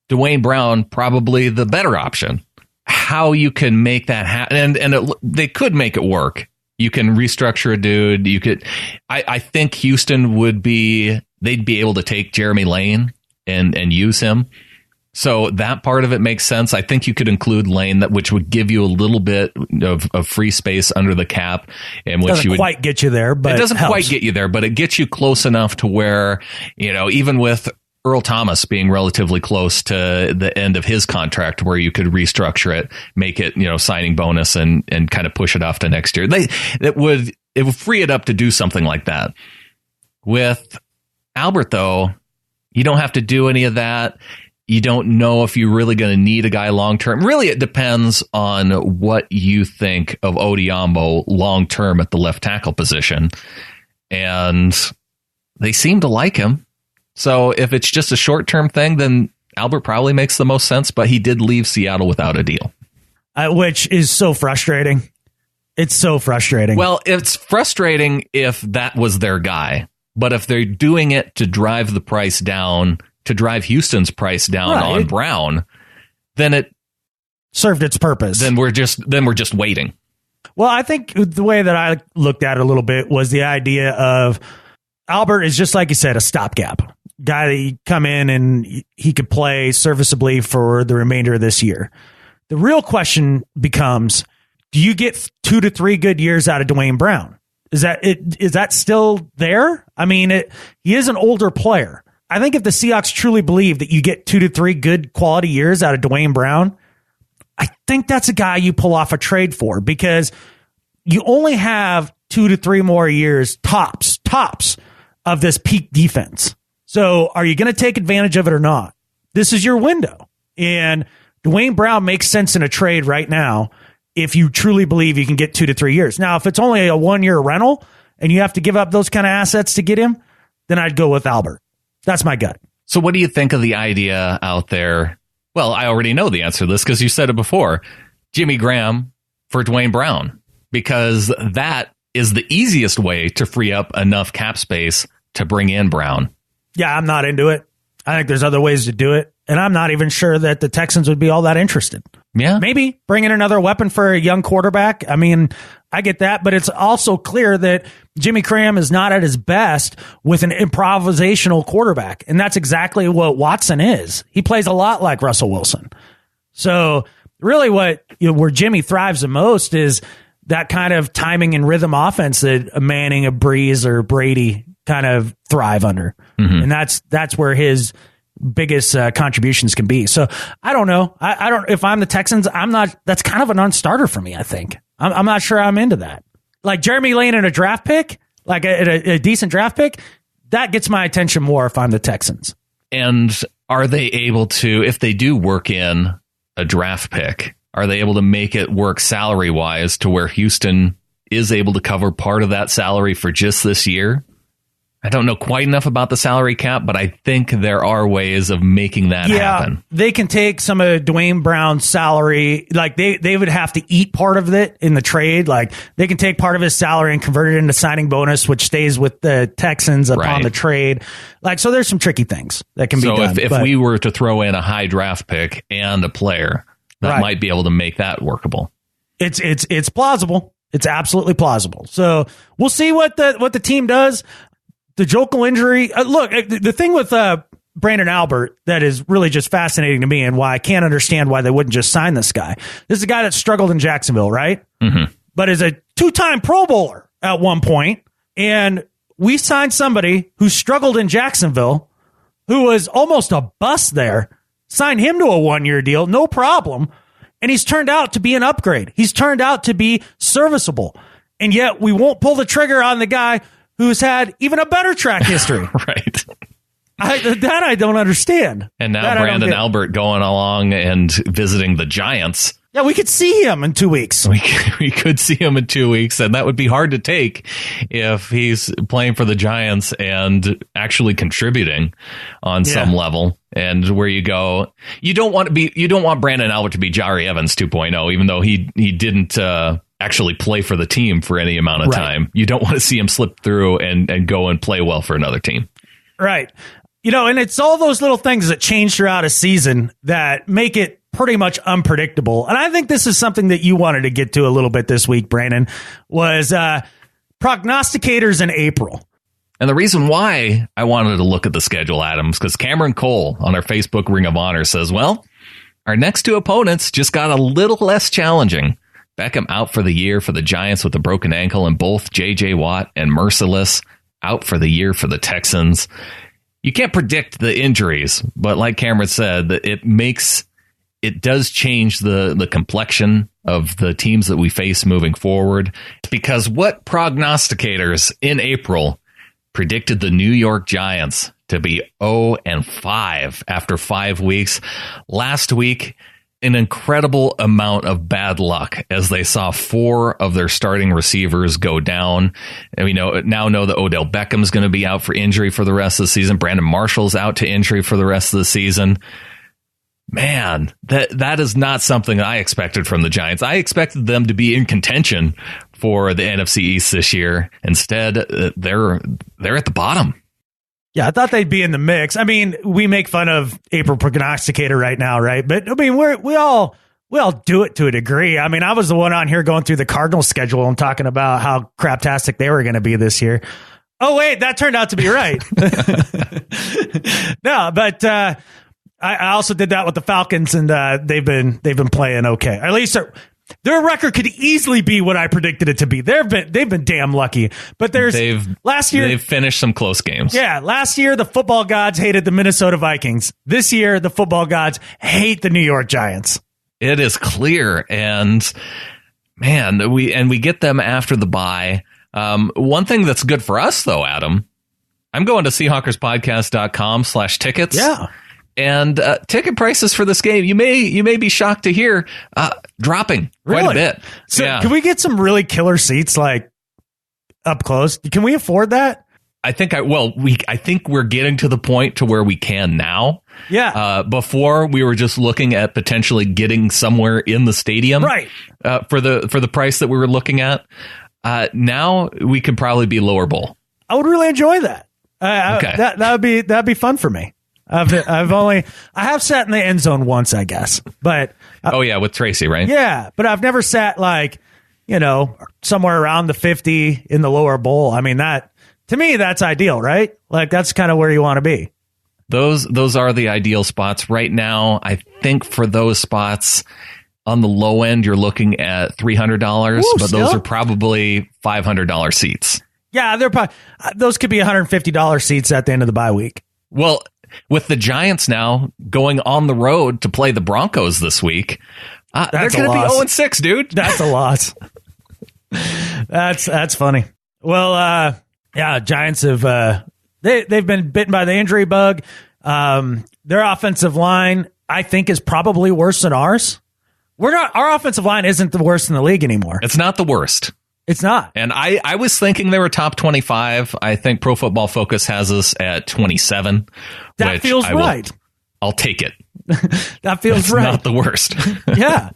Dwayne Brown, probably the better option. How you can make that happen, and they could make it work. You can restructure a dude. You could. I think Houston they'd be able to take Jeremy Lane and use him. So that part of it makes sense. I think you could include Lane, which would give you a little bit of free space under the cap, and which doesn't quite get you there, but it doesn't quite get you there, but it gets you close enough to where, even with Earl Thomas being relatively close to the end of his contract, where you could restructure it, make it, signing bonus and kind of push it off to next year. It would free it up to do something like that. With Albert, though, you don't have to do any of that. You don't know if you're really going to need a guy long term. Really, it depends on what you think of Odiombo long term at the left tackle position. And they seem to like him. So if it's just a short-term thing, then Albert probably makes the most sense, but he did leave Seattle without a deal. Which is so frustrating. It's so frustrating. Well, it's frustrating if that was their guy, but if they're doing it to drive the price down, to drive Houston's price down on Brown, then it served its purpose. Then we're just waiting. Well, I think the way that I looked at it a little bit was the idea of Albert is just like you said, a stopgap guy that you come in and he could play serviceably for the remainder of this year. The real question becomes, do you get 2 to 3 good years out of Dwayne Brown? Is that still there? I mean, he is an older player. I think if the Seahawks truly believe that you get 2 to 3 good quality years out of Dwayne Brown, I think that's a guy you pull off a trade for, because you only have 2 to 3 more years tops of this peak defense. So are you going to take advantage of it or not? This is your window. And Dwayne Brown makes sense in a trade right now if you truly believe you can get 2 to 3 years. Now, if it's only a 1-year rental and you have to give up those kind of assets to get him, then I'd go with Albert. That's my gut. So what do you think of the idea out there? Well, I already know the answer to this because you said it before. Jimmy Graham for Dwayne Brown, because that is the easiest way to free up enough cap space to bring in Brown. Yeah, I'm not into it. I think there's other ways to do it. And I'm not even sure that the Texans would be all that interested. Yeah. Maybe bring in another weapon for a young quarterback. I mean, I get that, but it's also clear that Jimmy Graham is not at his best with an improvisational quarterback. And that's exactly what Watson is. He plays a lot like Russell Wilson. So really where Jimmy thrives the most is that kind of timing and rhythm offense that a Manning, a Breeze, or Brady kind of thrive under. Mm-hmm. And that's where his biggest contributions can be. So I don't know. I don't, if I'm the Texans, that's kind of a non-starter for me. I think I'm not sure I'm into that. Like Jeremy Lane in a draft pick, like a decent draft pick, that gets my attention more if I'm the Texans. And are they able to, if they do work in a draft pick, are they able to make it work salary wise to where Houston is able to cover part of that salary for just this year? I don't know quite enough about the salary cap, but I think there are ways of making that happen. They can take some of Dwayne Brown's salary. Like they would have to eat part of it in the trade. Like they can take part of his salary and convert it into signing bonus, which stays with the Texans upon the trade. Like, so there's some tricky things that can be done. So if we were to throw in a high draft pick and a player, that might be able to make that workable. It's plausible. It's absolutely plausible. So we'll see what the team does. The Jokel injury. Look, the thing with Brandon Albert that is really just fascinating to me, and why I can't understand why they wouldn't just sign this guy. This is a guy that struggled in Jacksonville, right? Mm-hmm. But is a 2-time Pro Bowler at one point, and we signed somebody who struggled in Jacksonville, who was almost a bust there. Signed him to a 1-year deal, no problem, and he's turned out to be an upgrade. He's turned out to be serviceable, and yet we won't pull the trigger on the guy who's had even a better track history. Right. I don't understand. And now Brandon Albert going along and visiting the Giants. Yeah, we could see him in 2 weeks. We could see him in 2 weeks, and that would be hard to take if he's playing for the Giants and actually contributing on some level. And where you go, you don't want Brandon Albert to be Jari Evans 2.0, even though he didn't actually play for the team for any amount of time. You don't want to see him slip through and go and play well for another team. Right. And it's all those little things that change throughout a season that make it pretty much unpredictable. And I think this is something that you wanted to get to a little bit this week, Brandon, was prognosticators in April. And the reason why I wanted to look at the schedule, Adam, is because Cameron Cole on our Facebook Ring of Honor says, well, our next 2 opponents just got a little less challenging. Beckham out for the year for the Giants with a broken ankle, and both J.J. Watt and Merciless out for the year for the Texans. You can't predict the injuries, but like Cameron said, it does change the complexion of the teams that we face moving forward. Because what prognosticators in April predicted the New York Giants to be 0-5 after 5 weeks last week? an incredible amount of bad luck as they saw 4 of their starting receivers go down. And we know that Odell Beckham's going to be out for injury for the rest of the season. Brandon Marshall's out to injury for the rest of the season. Man, that is not something I expected from the Giants. I expected them to be in contention for the NFC East this year. Instead, they're at the bottom. Yeah, I thought they'd be in the mix. I mean, we make fun of April Prognosticator right now, right? But I mean, we all do it to a degree. I mean, I was the one on here going through the Cardinals schedule and talking about how craptastic they were going to be this year. Oh wait, that turned out to be right. No, but I also did that with the Falcons, and they've been playing okay. At least their record could easily be what I predicted it to be. They've been damn lucky. But last year they've finished some close games. Yeah, last year the football gods hated the Minnesota Vikings. This year the football gods hate the New York Giants. It is clear, and man, we get them after the bye. One thing that's good for us though, Adam, I'm going to Seahawkerspodcast.com/tickets. Yeah. And ticket prices for this game, you may be shocked to hear, dropping quite a bit. So Can we get some really killer seats, like up close? Can we afford that? I think we're getting to the point to where we can now. Yeah. Before we were just looking at potentially getting somewhere in the stadium, right? For the price that we were looking at. Now we could probably be lower bowl. I would really enjoy that. Okay. That'd be fun for me. I have sat in the end zone once, I guess, but with Tracy, right? Yeah, but I've never sat somewhere around the 50 in the lower bowl. I mean, that to me, that's ideal, right? Like that's kind of where you want to be. Those are the ideal spots right now. I think for those spots on the low end, you're looking at $300, but those are probably $500 seats. Yeah, those could be $150 seats at the end of the bye week. Well, with the Giants now going on the road to play the Broncos this week, they're going to be 0-6, dude. That's a loss. That's funny. Well, Giants have they've been bitten by the injury bug. Their offensive line, I think, is probably worse than ours. Our offensive line isn't the worst in the league anymore. It's not the worst. It's not. And I was thinking they were top 25. I think Pro Football Focus has us at 27. That feels right. I'll take it. That feels right. Not the worst. Yeah.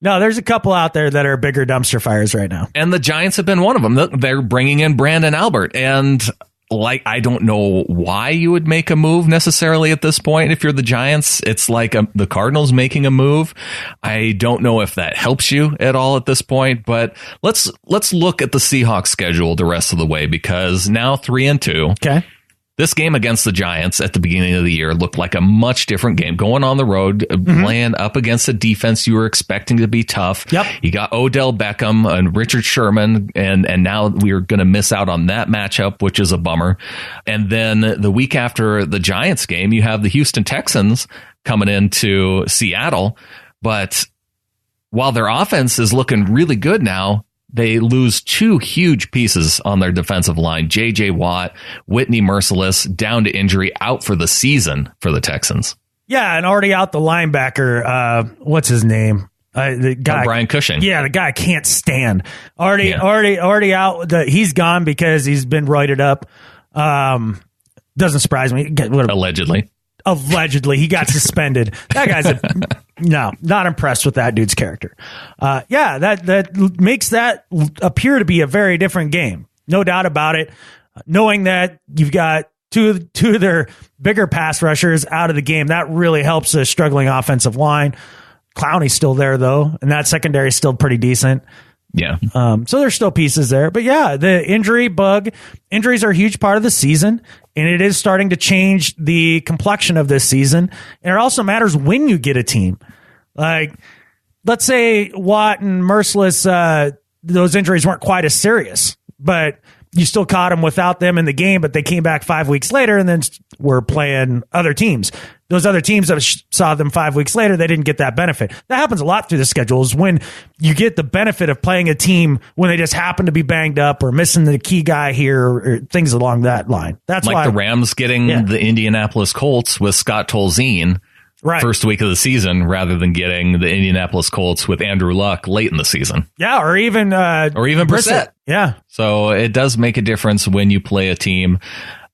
No, there's a couple out there that are bigger dumpster fires right now. And the Giants have been one of them. They're bringing in Brandon Albert. And I don't know why you would make a move necessarily at this point. If you're the Giants, it's like the Cardinals making a move. I don't know if that helps you at all at this point, but let's look at the Seahawks schedule the rest of the way, because now 3-2. Okay. This game against the Giants at the beginning of the year looked like a much different game. Going on the road, playing up against a defense you were expecting to be tough. Yep. You got Odell Beckham and Richard Sherman, and now we're going to miss out on that matchup, which is a bummer. And then the week after the Giants game, you have the Houston Texans coming into Seattle. But while their offense is looking really good now, they lose 2 huge pieces on their defensive line. J.J. Watt, Whitney Merciless, down to injury, out for the season for the Texans. Yeah, and already out the linebacker. What's his name? The guy, Brian Cushing. Yeah, the guy I can't stand. Already out. He's gone because he's been roided up. Doesn't surprise me. Allegedly, he got suspended. That guy's not impressed with that dude's character. That makes that appear to be a very different game. No doubt about it. Knowing that you've got two of their bigger pass rushers out of the game, that really helps a struggling offensive line. Clowney's still there though, and that secondary is still pretty decent. Yeah. So there's still pieces there, but yeah, the injuries are a huge part of the season, and it is starting to change the complexion of this season. And it also matters when you get a team. Like, let's say Watt and Merciless, those injuries weren't quite as serious, but you still caught them without them in the game, but they came back 5 weeks later and then were playing other teams. Those other teams that saw them 5 weeks later, they didn't get that benefit. That happens a lot through the schedules when you get the benefit of playing a team when they just happen to be banged up or missing the key guy here or things along that line. That's like why the Rams getting the Indianapolis Colts with Scott Tolzien. first week of the season rather than getting the Indianapolis Colts with Andrew Luck late in the season. Yeah, or even Brissett. Yeah. So it does make a difference when you play a team.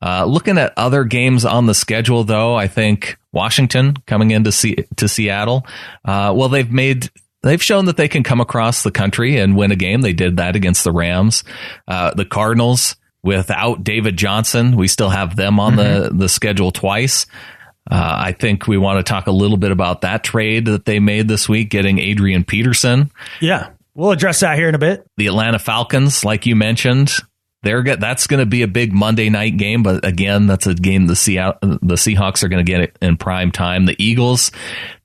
Looking at other games on the schedule, though, I think Washington coming into to Seattle. They've shown that they can come across the country and win a game. They did that against the Rams. The Cardinals, without David Johnson, we still have them on the schedule twice. I think we want to talk a little bit about that trade that they made this week, getting Adrian Peterson. Yeah, we'll address that here in a bit. The Atlanta Falcons, like you mentioned, that's going to be a big Monday night game. But again, that's a game the Seahawks are going to get it in prime time. The Eagles,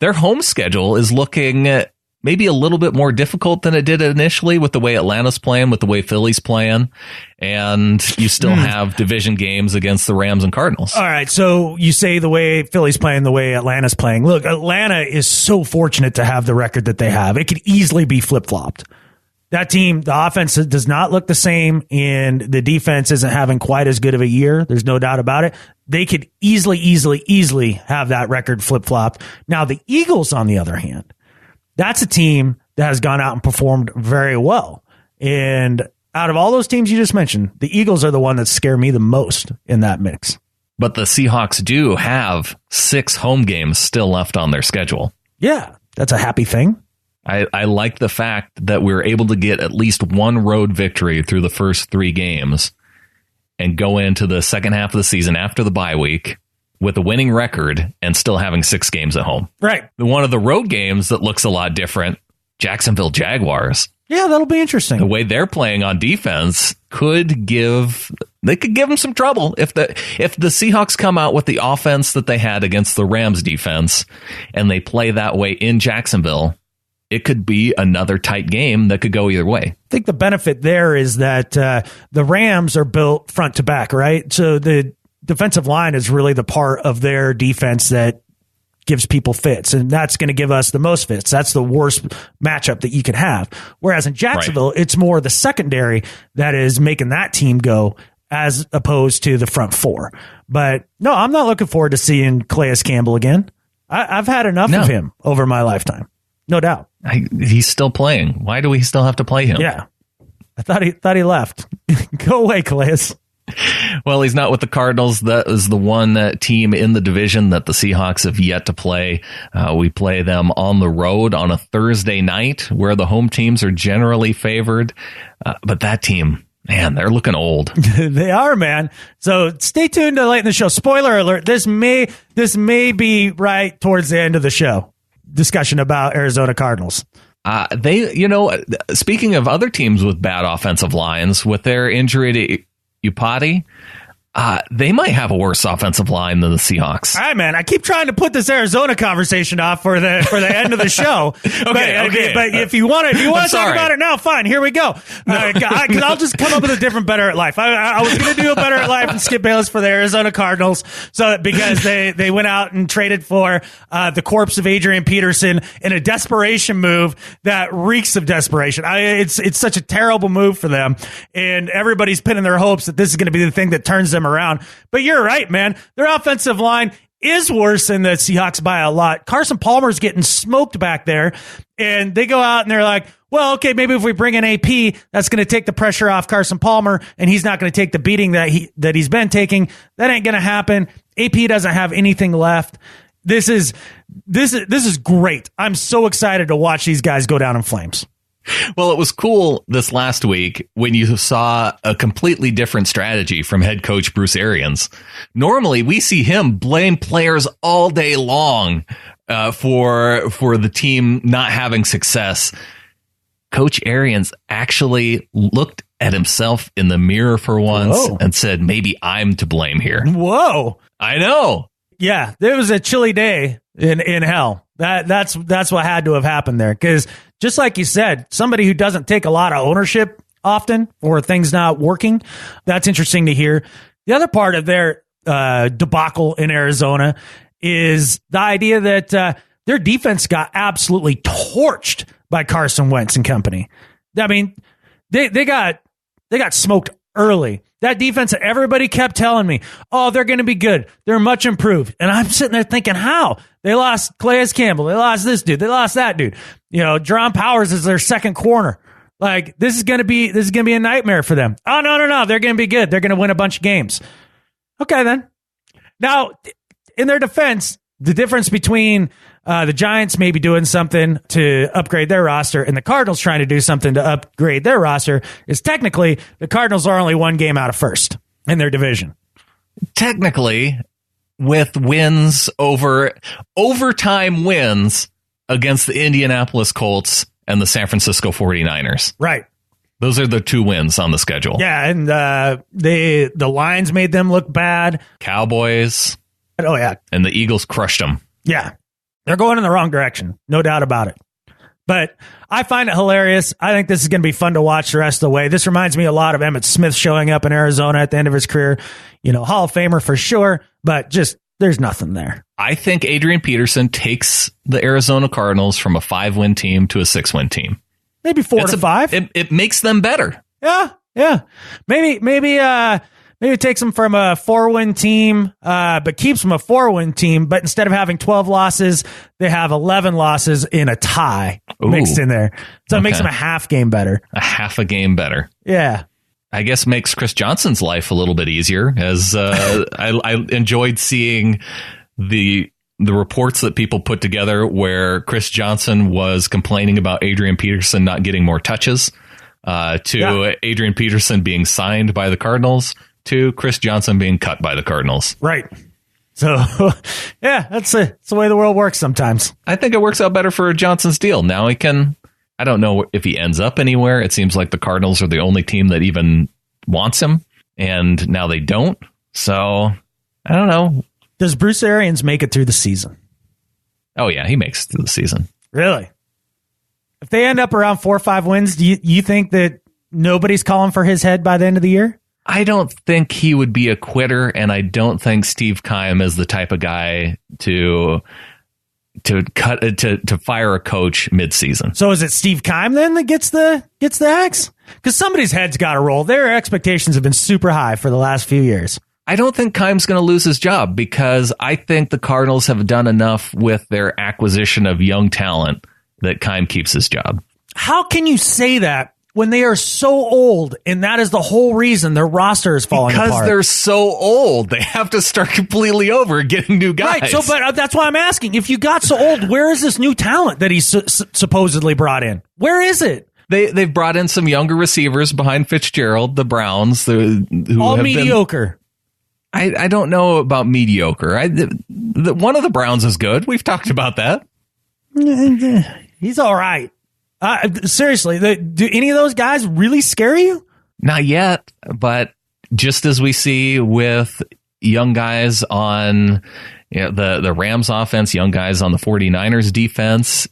their home schedule is looking maybe a little bit more difficult than it did initially with the way Atlanta's playing, with the way Philly's playing. And you still have division games against the Rams and Cardinals. All right, so you say the way Philly's playing, the way Atlanta's playing. Look, Atlanta is so fortunate to have the record that they have. It could easily be flip-flopped. That team, the offense does not look the same, and the defense isn't having quite as good of a year. There's no doubt about it. They could easily have that record flip-flopped. Now, the Eagles, on the other hand, that's a team that has gone out and performed very well. And out of all those teams you just mentioned, the Eagles are the one that scare me the most in that mix. But the Seahawks do have 6 home games still left on their schedule. Yeah, that's a happy thing. I like the fact that we're able to get at least one road victory through the first 3 games and go into the second half of the season after the bye week with a winning record and still having 6 games at home. Right. One of the road games that looks a lot different, Jacksonville Jaguars. Yeah, that'll be interesting. The way they're playing on defense could give them some trouble. If the Seahawks come out with the offense that they had against the Rams defense and they play that way in Jacksonville, it could be another tight game that could go either way. I think the benefit there is that the Rams are built front to back, right? So the defensive line is really the part of their defense that gives people fits, and that's going to give us the most fits. That's the worst matchup that you could have. Whereas in Jacksonville, It's more the secondary that is making that team go as opposed to the front 4. But no, I'm not looking forward to seeing Calais Campbell again. I've had enough of him over my lifetime. No doubt. He's still playing. Why do we still have to play him? Yeah. I thought he left. Go away, Calais. Well, he's not with the Cardinals. That is the one team in the division that the Seahawks have yet to play. We play them on the road on a Thursday night where the home teams are generally favored. But that team, man, they're looking old. They are, man. So stay tuned to late in the show. Spoiler alert. This may be right towards the end of the show. Discussion about Arizona Cardinals. Speaking of other teams with bad offensive lines, with their injury to Upati, they might have a worse offensive line than the Seahawks. All right, man. I keep trying to put this Arizona conversation off for the end of the show. Okay. But if you want to talk about it now, fine. Here we go. Because I'll just come up with a different Better at Life. I was going to do a Better at Life and Skip Bayless for the Arizona Cardinals, because they went out and traded for the corpse of Adrian Peterson in a desperation move that reeks of desperation. It's such a terrible move for them, and everybody's pinning their hopes that this is going to be the thing that turns them around. But you're right, man. Their offensive line is worse than the Seahawks by a lot. Carson Palmer's getting smoked back there, and they go out and they're like, well, okay, maybe if we bring in AP, that's going to take the pressure off Carson Palmer, and he's not going to take the beating that he's been taking. That ain't going to happen. AP doesn't have anything left. This is great. I'm so excited to watch these guys go down in flames. Well, it was cool this last week when you saw a completely different strategy from head coach Bruce Arians. Normally, we see him blame players all day long for the team not having success. Coach Arians actually looked at himself in the mirror for once and said, maybe I'm to blame here. Whoa. I know. Yeah, there was a chilly day in hell. That's what had to have happened there, because just like you said, somebody who doesn't take a lot of ownership often for things not working, that's interesting to hear. The other part of their debacle in Arizona is the idea that their defense got absolutely torched by Carson Wentz and company. I mean, they got smoked early. That defense, everybody kept telling me, oh, they're going to be good. They're much improved. And I'm sitting there thinking, how? They lost Calais Campbell. They lost this dude. They lost that dude. Jerome Powers is their second corner. Like, this is going to be a nightmare for them. Oh, no. They're going to be good. They're going to win a bunch of games. Okay, then. Now, in their defense, the difference between the Giants maybe doing something to upgrade their roster and the Cardinals trying to do something to upgrade their roster is technically the Cardinals are only one game out of first in their division. Technically, with wins overtime wins against the Indianapolis Colts and the San Francisco 49ers. Right. Those are the two wins on the schedule. Yeah, and the Lions made them look bad. Cowboys. Oh, yeah. And the Eagles crushed them. Yeah. They're going in the wrong direction. No doubt about it. But I find it hilarious. I think this is going to be fun to watch the rest of the way. This reminds me a lot of Emmitt Smith showing up in Arizona at the end of his career. Hall of Famer for sure, but just there's nothing there. I think Adrian Peterson takes the Arizona Cardinals from a 5-win team to a 6-win team. Maybe 4 to 5. It makes them better. Yeah. Maybe it takes them from a 4-win team, but keeps them a 4-win team. But instead of having 12 losses, they have 11 losses in a tie mixed in there. So it makes them a half game better. A half a game better. Yeah. I guess makes Chris Johnson's life a little bit easier, as I enjoyed seeing the reports that people put together where Chris Johnson was complaining about Adrian Peterson not getting more touches, Adrian Peterson being signed by the Cardinals, to Chris Johnson being cut by the Cardinals. Right. So, yeah, that's the way the world works sometimes. I think it works out better for Johnson's deal. Now he can... I don't know if he ends up anywhere. It seems like the Cardinals are the only team that even wants him, and now they don't. So, I don't know. Does Bruce Arians make it through the season? Oh, yeah, he makes it through the season. Really? If they end up around 4 or 5 wins, do you think that nobody's calling for his head by the end of the year? I don't think he would be a quitter, and I don't think Steve Keim is the type of guy to fire a coach mid-season. So is it Steve Keim then that gets the axe? Because somebody's head's got to roll. Their expectations have been super high for the last few years. I don't think Keim's going to lose his job because I think the Cardinals have done enough with their acquisition of young talent that Keim keeps his job. How can you say that when they are so old, and that is the whole reason their roster is falling apart? Because they're so old. They have to start completely over getting new guys. Right, but that's why I'm asking. If you got so old, where is this new talent that he's supposedly brought in? Where is it? They've brought in some younger receivers behind Fitzgerald, the Browns. Who all have mediocre. I don't know about mediocre. One of the Browns is good. We've talked about that. He's all right. Seriously, do any of those guys really scare you? Not yet, but just as we see with young guys on the Rams offense, young guys on the 49ers defense,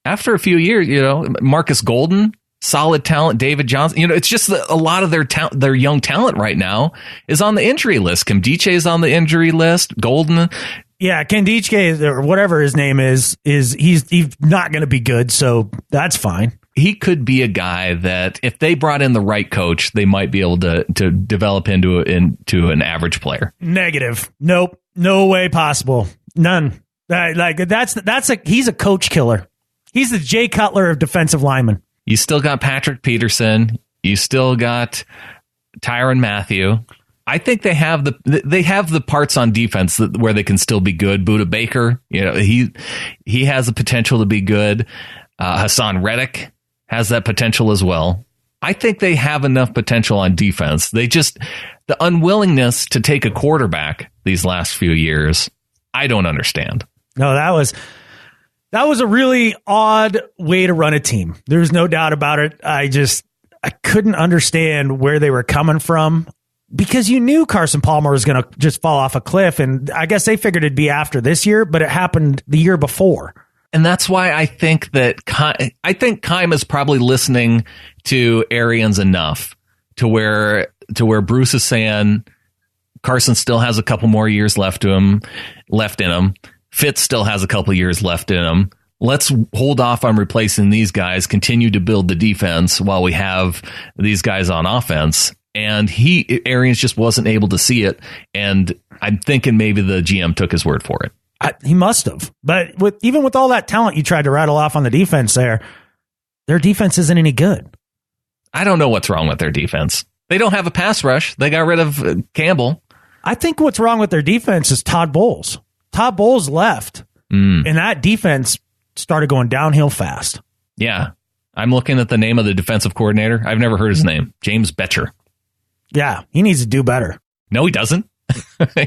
after a few years, Marcus Golden, solid talent, David Johnson, it's just a lot of their young talent right now is on the injury list. Kimdiche is on the injury list. Golden. Yeah, Kendichke, or whatever his name is he's not going to be good, so that's fine. He could be a guy that if they brought in the right coach, they might be able to develop into an average player. Negative. Nope. No way possible. None. He's a coach killer. He's the Jay Cutler of defensive linemen. You still got Patrick Peterson. You still got Tyrann Mathieu. I think they have the parts on defense where they can still be good. Budda Baker, he has the potential to be good. Hassan Reddick has that potential as well. I think they have enough potential on defense. The unwillingness to take a quarterback these last few years, I don't understand. No, that was a really odd way to run a team. There's no doubt about it. I couldn't understand where they were coming from. Because you knew Carson Palmer was going to just fall off a cliff, and I guess they figured it'd be after this year, but it happened the year before. And that's why I think Keim is probably listening to Arians enough to where Bruce is saying Carson still has a couple more years left in him. Fitz still has a couple years left in him. Let's hold off on replacing these guys, continue to build the defense while we have these guys on offense. And Arians just wasn't able to see it. And I'm thinking maybe the GM took his word for it. He must have. But even with all that talent you tried to rattle off on the defense there, their defense isn't any good. I don't know what's wrong with their defense. They don't have a pass rush. They got rid of Campbell. I think what's wrong with their defense is Todd Bowles. Todd Bowles left, and that defense started going downhill fast. Yeah. I'm looking at the name of the defensive coordinator. I've never heard his name. James Betcher. Yeah, he needs to do better. No, he doesn't.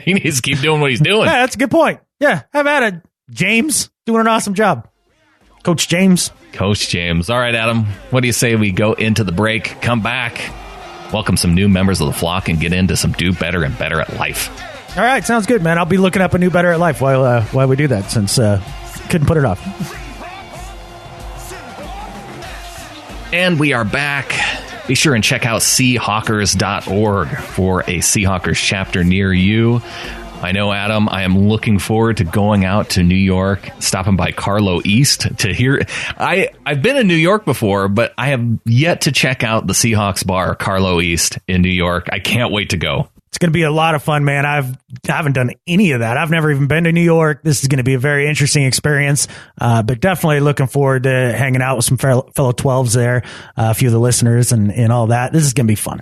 He needs to keep doing what he's doing. Yeah, that's a good point. Yeah, have at it, James. Doing an awesome job. Coach James. Coach James. All right, Adam, what do you say we go into the break, come back, welcome some new members of the flock, and get into some do better and better at life? All right, sounds good, man. I'll be looking up a new better at life while we do that, since couldn't put it off. And we are back. Be sure and check out Seahawkers.org for a Seahawkers chapter near you. I know, Adam, I am looking forward to going out to New York, stopping by Carlo East to hear. I've been in New York before, but I have yet to check out the Seahawks bar, Carlo East in New York. I can't wait to go. It's going to be a lot of fun, man. I haven't done any of that. I've never even been to New York. This is going to be a very interesting experience, but definitely looking forward to hanging out with some fellow 12s there, a few of the listeners and all that. This is going to be fun.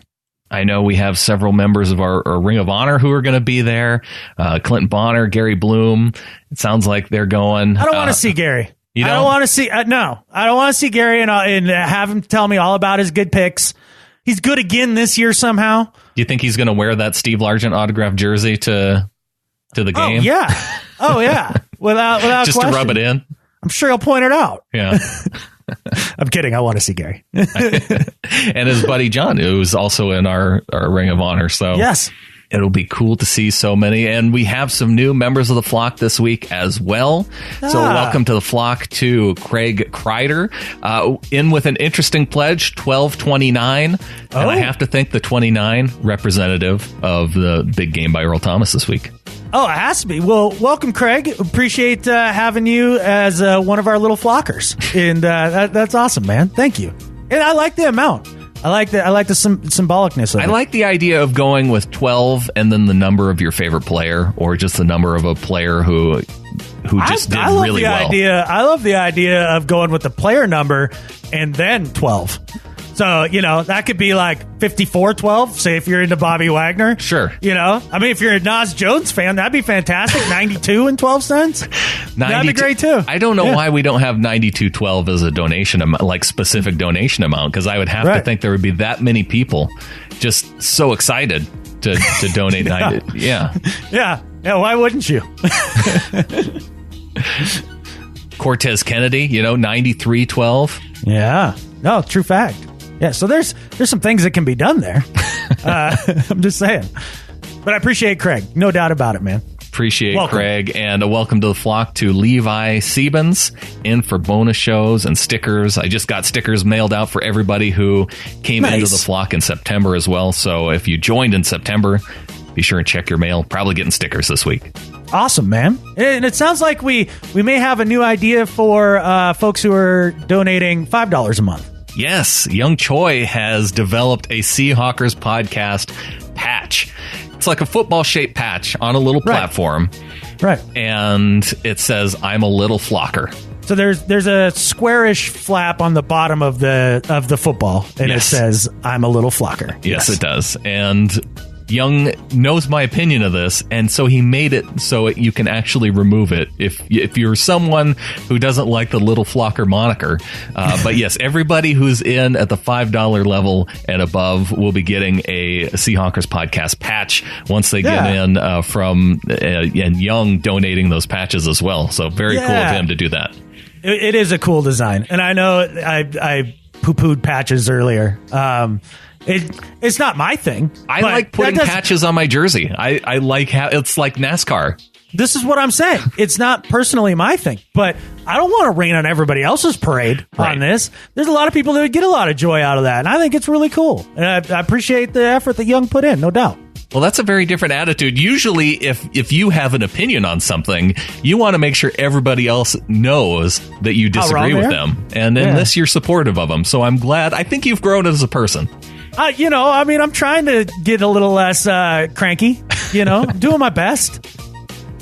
I know we have several members of our Ring of Honor who are going to be there. Clinton Bonner, Gary Bloom. It sounds like they're going. I don't want to see Gary. You don't? I don't want to see. No, I don't want to see Gary and have him tell me all about his good picks. He's good again this year somehow. Do you think he's going to wear that Steve Largent autographed jersey to the game? Oh yeah. Without just question. to rub it in. I'm sure he'll point it out. Yeah. I'm kidding. I want to see Gary. And his buddy John, who's also in our Ring of Honor. So yes, it'll be cool to see so many. And we have some new members of the flock this week as well. So welcome to the flock to Craig Kreider, in with an interesting pledge, $12.29. And I have to think the 29 representative of the big game by Earl Thomas this week. Oh, it has to be. Well, welcome, Craig. Appreciate having you as one of our little flockers. And that's awesome, man. Thank you. And I like the amount. I like the symbolicness of it. I like the idea of going with 12 and then the number of your favorite player, or just the number of a player who just did really well. I love the idea of going with the player number and then 12. So, that could be like 54-12, say if you're into Bobby Wagner. Sure. I mean, if you're a Nas Jones fan, that'd be fantastic. 92 and 12 cents. That'd be great, too. I don't know why we don't have 92.12 as a donation amount, like specific donation amount, because I would have to think there would be that many people just so excited to donate 90. Yeah. Yeah, why wouldn't you? Cortez Kennedy, 93.12. Yeah. No, true fact. Yeah, so there's some things that can be done there. I'm just saying. But I appreciate Craig. No doubt about it, man. Appreciate Craig. And a welcome to the flock to Levi Siebens, in for bonus shows and stickers. I just got stickers mailed out for everybody who came into the flock in September as well. So if you joined in September, be sure and check your mail. Probably getting stickers this week. Awesome, man. And it sounds like we may have a new idea for folks who are donating $5 a month. Yes, Young Choi has developed a Seahawkers podcast patch. It's like a football-shaped patch on a little platform. Right. And it says, "I'm a little flocker." So there's a squarish flap on the bottom of the football, and it says, "I'm a little flocker." Yes, it does. And Young knows my opinion of this, and so he made it so you can actually remove it if you're someone who doesn't like the little flocker moniker. But yes, everybody who's in at the $5 level and above will be getting a Seahawkers podcast patch once they get in from and Young donating those patches as well. So very cool of him to do that. It is a cool design, and I know I poo-pooed patches earlier. It's not my thing. I like putting patches on my jersey. I like how it's like NASCAR. This is what I'm saying. It's not personally my thing, but I don't want to rain on everybody else's parade on this. There's a lot of people that would get a lot of joy out of that, and I think it's really cool. And I appreciate the effort that Young put in, no doubt. Well, that's a very different attitude. Usually, if you have an opinion on something, you want to make sure everybody else knows that you disagree with them. And in this, you're supportive of them. So I'm glad. I think you've grown as a person. I'm trying to get a little less cranky. I'm doing my best.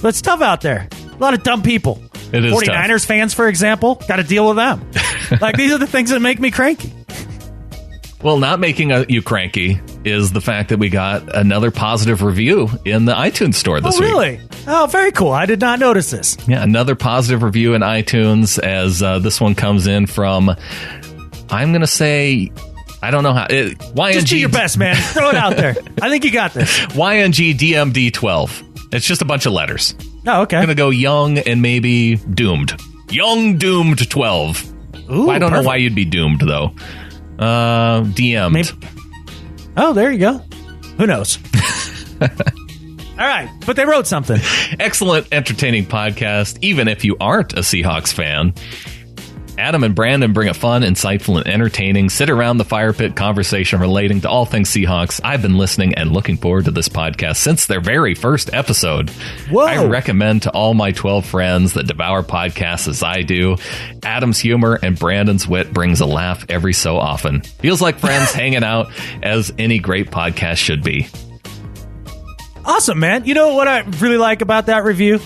But it's tough out there. A lot of dumb people. It is 49ers tough. fans, for example, got to deal with them. These are the things that make me cranky. Well, not making you cranky is the fact that we got another positive review in the iTunes store this week. Oh, really? Oh, very cool. I did not notice this. Yeah, another positive review in iTunes as this one comes in from, I'm going to say, I don't know how. YNG, just do your best, man. Throw it out there. I think you got this. YNG DMD 12. It's just a bunch of letters. Oh, okay. I'm going to go young and maybe doomed. Young doomed 12. Ooh, I don't perfect. know why you'd be doomed, though. DM'd. Maybe. Oh, there you go. Who knows? All right, but they wrote something. Excellent, entertaining podcast, even if you aren't a Seahawks fan. Adam and Brandon bring a fun, insightful, and entertaining sit-around-the-fire pit conversation relating to all things Seahawks. I've been listening and looking forward to this podcast since their very first episode. Whoa. I recommend to all my 12 friends that devour podcasts as I do. Adam's humor and Brandon's wit brings a laugh every so often. Feels like friends hanging out, as any great podcast should be. Awesome, man. You know what I really like about that review?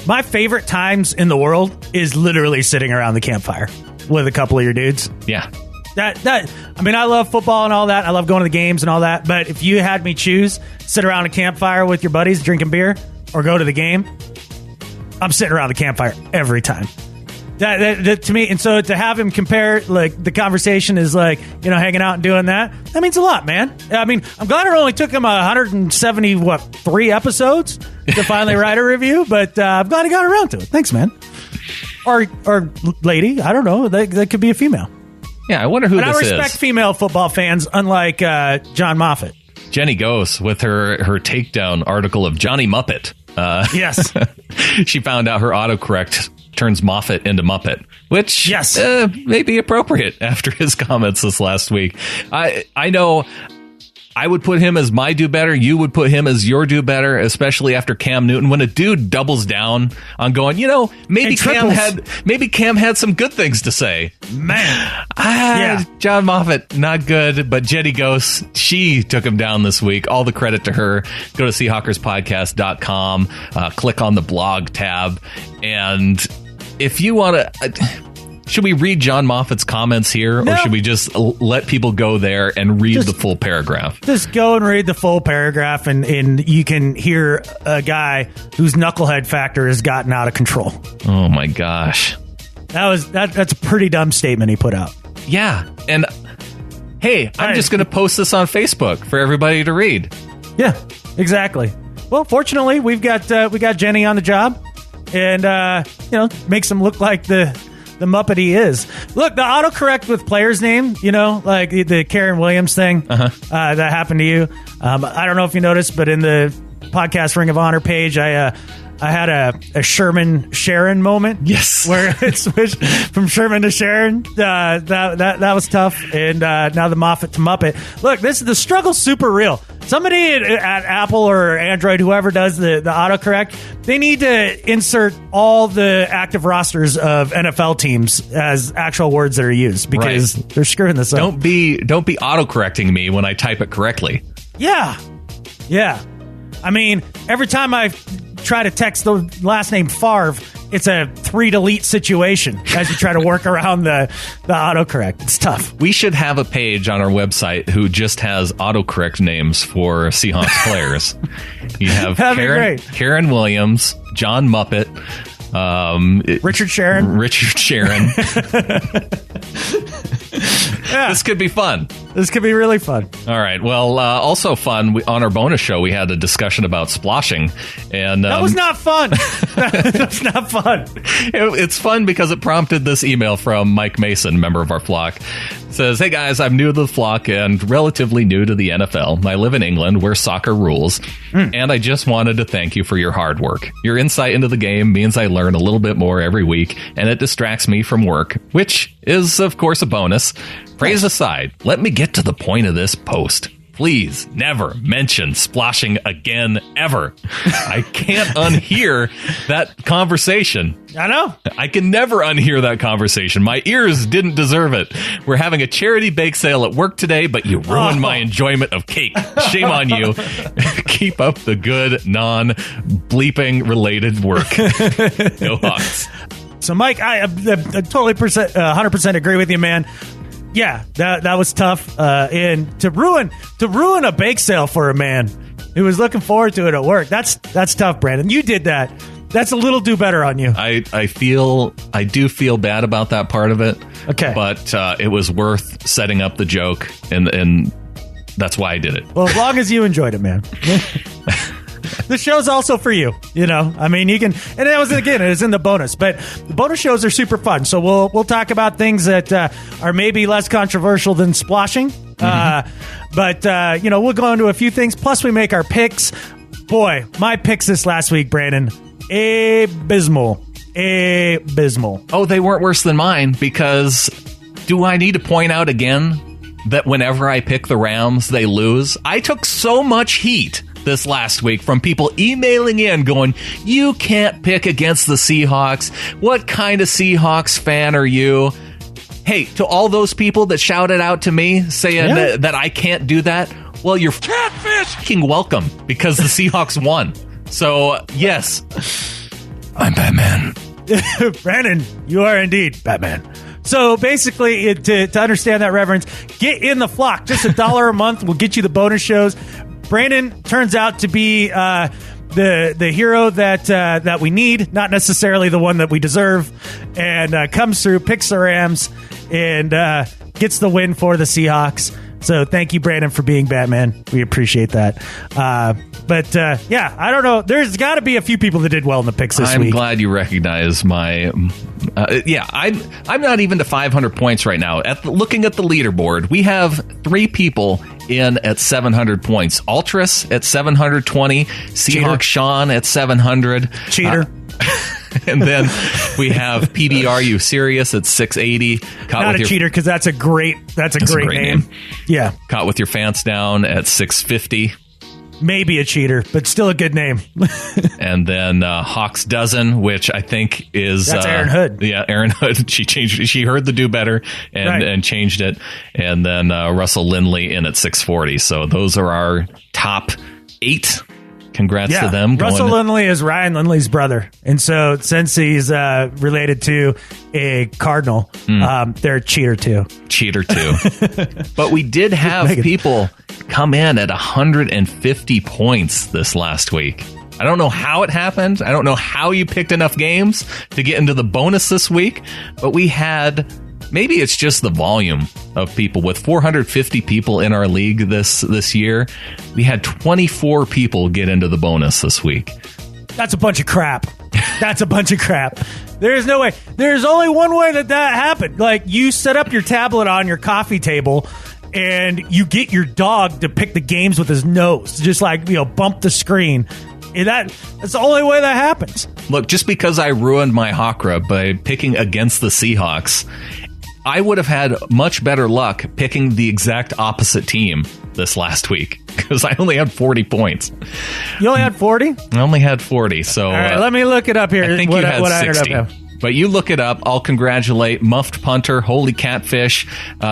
My favorite times in the world is literally sitting around the campfire with a couple of your dudes. Yeah. I love football and all that. I love going to the games and all that. But if you had me choose, sit around a campfire with your buddies drinking beer or go to the game, I'm sitting around the campfire every time. That to me, and so to have him compare, like, the conversation is like, hanging out and doing that means a lot, man. I mean, I'm glad it only took him 3 episodes to finally write a review, but I'm glad he got around to it. Thanks, man. Or lady, I don't know. That could be a female. Yeah, I wonder who but this is. I respect female football fans, unlike John Moffat. Jenny Ghost with her takedown article of Johnny Muppet. Yes. She found out her autocorrect turns Moffat into Muppet, which yes. May be appropriate after his comments this last week. I know I would put him as my do better. You would put him as your do better, especially after Cam Newton. When a dude doubles down on going, maybe Cam had some good things to say. Man. Yeah. John Moffat, not good, but Jenny Ghost, she took him down this week. All the credit to her. Go to SeahawkersPodcast.com, click on the blog tab, and if you want to... Should we read John Moffat's comments here, or should we just let people go there and read the full paragraph? Just go and read the full paragraph, and you can hear a guy whose knucklehead factor has gotten out of control. Oh, my gosh. That's a pretty dumb statement he put out. Yeah, and hey, I'm just going to post this on Facebook for everybody to read. Yeah, exactly. Well, fortunately, we got Jenny on the job, and makes him look like the Muppet he is. Look, the autocorrect with players' name, like the Karen Williams thing that happened to you. I don't know if you noticed, but in the podcast Ring of Honor page, I had a Sherman Sharon moment. Yes, where it switched from Sherman to Sharon. That was tough. And now the Moffat to Muppet. Look, the struggle's super real. Somebody at Apple or Android, whoever does the autocorrect, they need to insert all the active rosters of NFL teams as actual words that are used, because they're screwing this up. Don't be autocorrecting me when I type it correctly. Yeah. I mean, every time I try to text the last name Favre, it's a 3 delete situation as you try to work around the autocorrect. It's tough. We should have a page on our website who just has autocorrect names for Seahawks players. You have Karen Williams, John Muppet, Richard Sharon. Yeah. This could be fun. This could be really fun. All right. Well, also fun, on our bonus show, we had a discussion about splashing. And that was not fun. That's not fun. It's fun because it prompted this email from Mike Mason, member of our flock. It says, "Hey guys, I'm new to the flock and relatively new to the NFL. I live in England where soccer rules. And I just wanted to thank you for your hard work. Your insight into the game means I learn a little bit more every week, and it distracts me from work, which is, of course, a bonus. Praise aside, let me get to the point of this post. please never mention splashing again, ever. I can't unhear that conversation. I know. I can never unhear that conversation. My ears didn't deserve it. We're having a charity bake sale at work today, but you ruined my enjoyment of cake. Shame on you. Keep up the good, non-bleeping related work. Go Hawks. So, Mike, I totally 100% agree with you, man. Yeah, that was tough. And to ruin a bake sale for a man who was looking forward to it at work, that's tough, Brandon. You did that. That's a little do better on you. I do feel bad about that part of it. Okay. But it was worth setting up the joke, and that's why I did it. Well, as long as you enjoyed it, man. The show's also for you, I mean, you can, and it was in the bonus, but the bonus shows are super fun. So we'll talk about things that are maybe less controversial than splashing. But we'll go into a few things. Plus, we make our picks. Boy, my picks this last week, Brandon, abysmal. Oh, they weren't worse than mine, because do I need to point out again that whenever I pick the Rams, they lose? I took so much heat this last week from people emailing in going, you can't pick against the Seahawks. What kind of Seahawks fan are you? Hey, to all those people that shouted out to me saying that I can't do that, well, you're catfish welcome, because the Seahawks won. So, yes, I'm Batman. Brandon, you are indeed Batman. So basically, to understand that reference, get in the flock. Just $1 a month will get you the bonus shows. Brandon turns out to be the hero that we need, not necessarily the one that we deserve, and comes through, picks the Rams, and gets the win for the Seahawks. So thank you, Brandon, for being Batman. We appreciate that. But I don't know. There's got to be a few people that did well in the picks this week. I'm glad you recognize my... I'm not even to 500 points right now. Looking at the leaderboard, we have 3 people in at 700 points. Altris at 720. Seahawks Sean at 700. Cheater. And then we have PBRU Sirius at 680. Not a cheater, because that's a great name. Yeah. Caught with your Fans Down at 650. Maybe a cheater, but still a good name. And then Hawks Dozen, which I think is... That's Aaron Hood. Yeah, Aaron Hood. She heard the do better and changed it. And then Russell Lindley in at 640. So those are our top 8. Congrats to them. Russell Lindley is Ryan Lindley's brother. And so since he's related to a Cardinal, they're a cheater too. But we did have people come in at 150 points this last week. I don't know how it happened. I don't know how you picked enough games to get into the bonus this week, but we had... Maybe it's just the volume of people. With 450 people in our league this year, we had 24 people get into the bonus this week. That's a bunch of crap. There's no way. There's only one way that happened. Like, you set up your tablet on your coffee table and you get your dog to pick the games with his nose. Just bump the screen. That's the only way that happens. Look, just because I ruined my Hawkra by picking against the Seahawks, I would have had much better luck picking the exact opposite team this last week, because I only had 40 points. You only had 40? I only had 40. So all right, let me look it up here. I think you had 60. But you look it up. I'll congratulate Muffed Punter, Holy Catfish,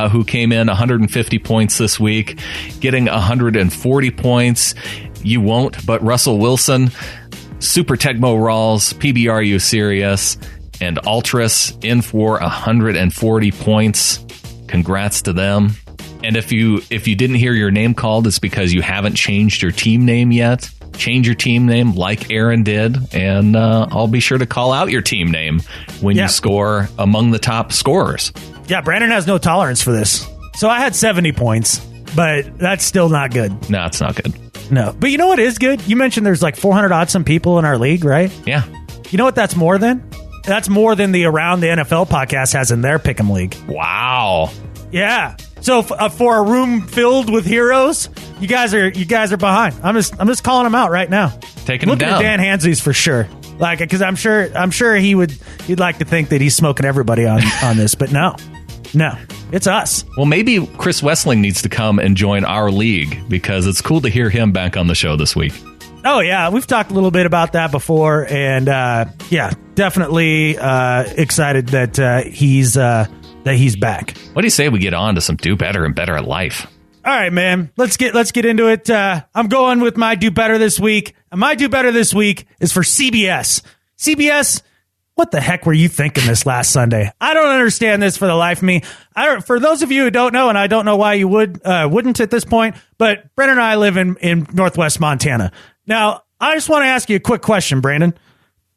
who came in 150 points this week, getting 140 points. You won't, but Russell Wilson, Super Tegmo Rawls, PBRU Sirius, and Altris in for 140 points. Congrats to them. And if you didn't hear your name called, it's because you haven't changed your team name yet. Change your team name like Aaron did, and I'll be sure to call out your team name when you score among the top scorers. Yeah, Brandon has no tolerance for this. So I had 70 points, but that's still not good. No, it's not good. No. But you know what is good? You mentioned there's like 400 odd some people in our league, right? Yeah. You know what that's more than? That's more than the Around the NFL podcast has in their Pick'em League. Wow. Yeah. So for a room filled with heroes, you guys are behind. I'm just calling them out right now. Taking them down. Looking at Dan Hansies for sure. Like, because I'm sure he'd like to think that he's smoking everybody on this, but no. It's us. Well, maybe Chris Wessling needs to come and join our league because it's cool to hear him back on the show this week. Oh, yeah. We've talked a little bit about that before. And, definitely excited that he's back. What do you say we get on to some do better and better at life? All right, man. Let's get into it. I'm going with my do better this week. And my do better this week is for CBS. CBS, what the heck were you thinking this last Sunday? I don't understand this for the life of me. For those of you who don't know, and I don't know why you wouldn't at this point, but Brandon and I live in Northwest Montana. Now, I just want to ask you a quick question, Brandon.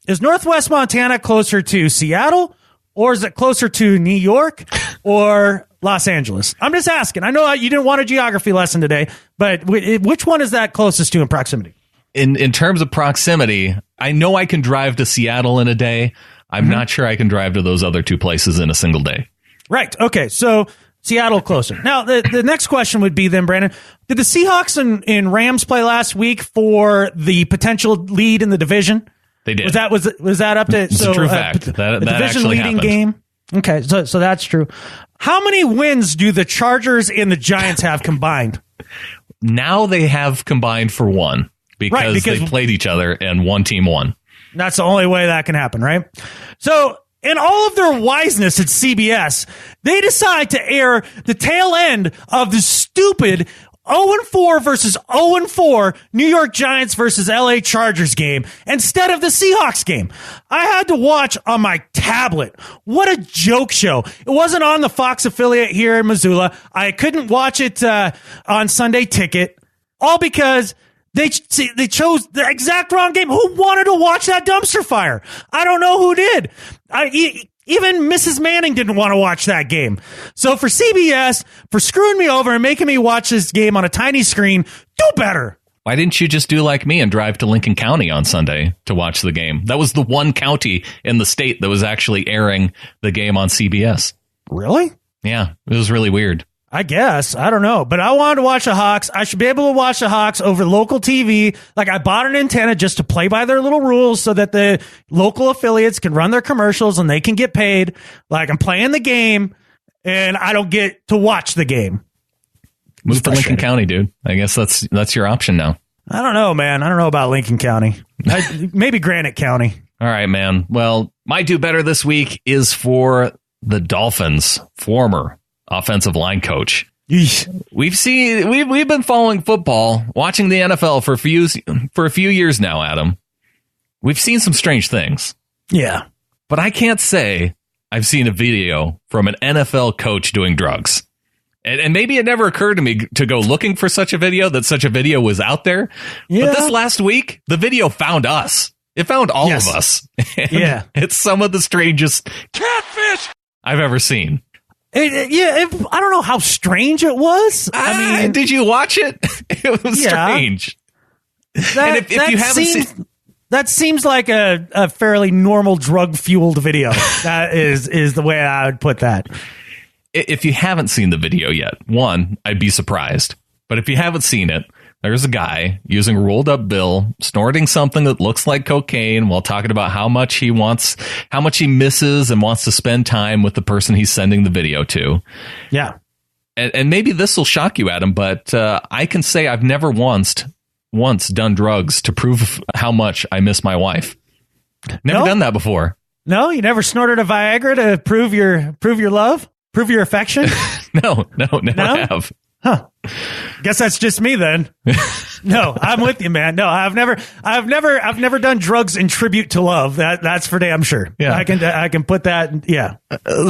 Is Northwest Montana closer to Seattle, or is it closer to New York or Los Angeles? I'm just asking. I know you didn't want a geography lesson today, but which one is that closest to in proximity? In terms of proximity, I know I can drive to Seattle in a day. I'm not sure I can drive to those other two places in a single day. Right. Okay. So Seattle closer. Now, the next question would be then, Brandon, did the Seahawks and Rams play last week for the potential lead in the division? They did. Was that up to? It's a true fact. That division leading game. Okay. So that's true. How many wins do the Chargers and the Giants have combined? Now they have combined for one. Because they played each other and one team won. That's the only way that can happen, right? So, in all of their wiseness at CBS, they decide to air the tail end of the stupid 0-4 versus 0-4 New York Giants versus LA Chargers game instead of the Seahawks game. I had to watch on my tablet. What a joke show. It wasn't on the Fox affiliate here in Missoula. I couldn't watch it on Sunday Ticket, all because they chose the exact wrong game. Who wanted to watch that dumpster fire? I don't know who did. Even Mrs. Manning didn't want to watch that game. So for CBS, for screwing me over and making me watch this game on a tiny screen, do better. Why didn't you just do like me and drive to Lincoln County on Sunday to watch the game? That was the one county in the state that was actually airing the game on CBS. Really? Yeah, it was really weird. I guess. I don't know. But I wanted to watch the Hawks. I should be able to watch the Hawks over local TV. Like, I bought an antenna just to play by their little rules so that the local affiliates can run their commercials and they can get paid. Like, I'm playing the game and I don't get to watch the game. Move to Lincoln County, dude. I guess that's your option now. I don't know, man. I don't know about Lincoln County. Maybe Granite County. All right, man. Well, my do better this week is for the Dolphins' former offensive line coach. We've been following football, watching the NFL for a few years now, Adam. We've seen some strange things. Yeah. But I can't say I've seen a video from an NFL coach doing drugs. And maybe it never occurred to me to go looking for such a video, that such a video was out there. Yeah. But this last week, the video found us. It found all of us. Yeah. It's some of the strangest catfish I've ever seen. I don't know how strange it was. I mean, did you watch it? It was strange. If you haven't seen, that seems like a fairly normal drug fueled video. That is the way I would put that. If you haven't seen the video yet, one, I'd be surprised. But if you haven't seen it, there's a guy using a rolled up bill, snorting something that looks like cocaine while talking about how much he misses and wants to spend time with the person he's sending the video to. Yeah. And maybe this will shock you, Adam, but I can say I've never once done drugs to prove how much I miss my wife. Never done that before. No, you never snorted a Viagra to prove your love? Prove your affection? No, never have. Huh. Guess that's just me then. No, I'm with you, man. No, I've never done drugs in tribute to love. That's for damn sure. Yeah. I can put that. Yeah.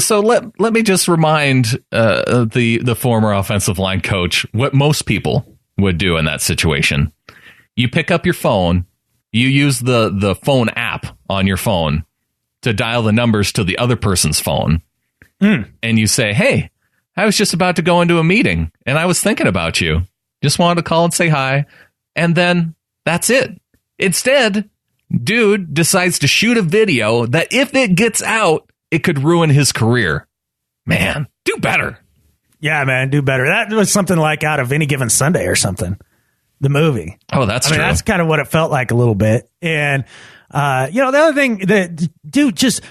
So let me just remind the former offensive line coach what most people would do in that situation. You pick up your phone, you use the phone app on your phone to dial the numbers to the other person's phone. And you say, hey, I was just about to go into a meeting and I was thinking about you. Just wanted to call and say hi. And then that's it. Instead, dude decides to shoot a video that if it gets out, it could ruin his career. Man, do better. Yeah, man, do better. That was something like out of Any Given Sunday or something. The movie. Oh, that's true. That's kind of what it felt like a little bit. And, the other thing that, dude, just,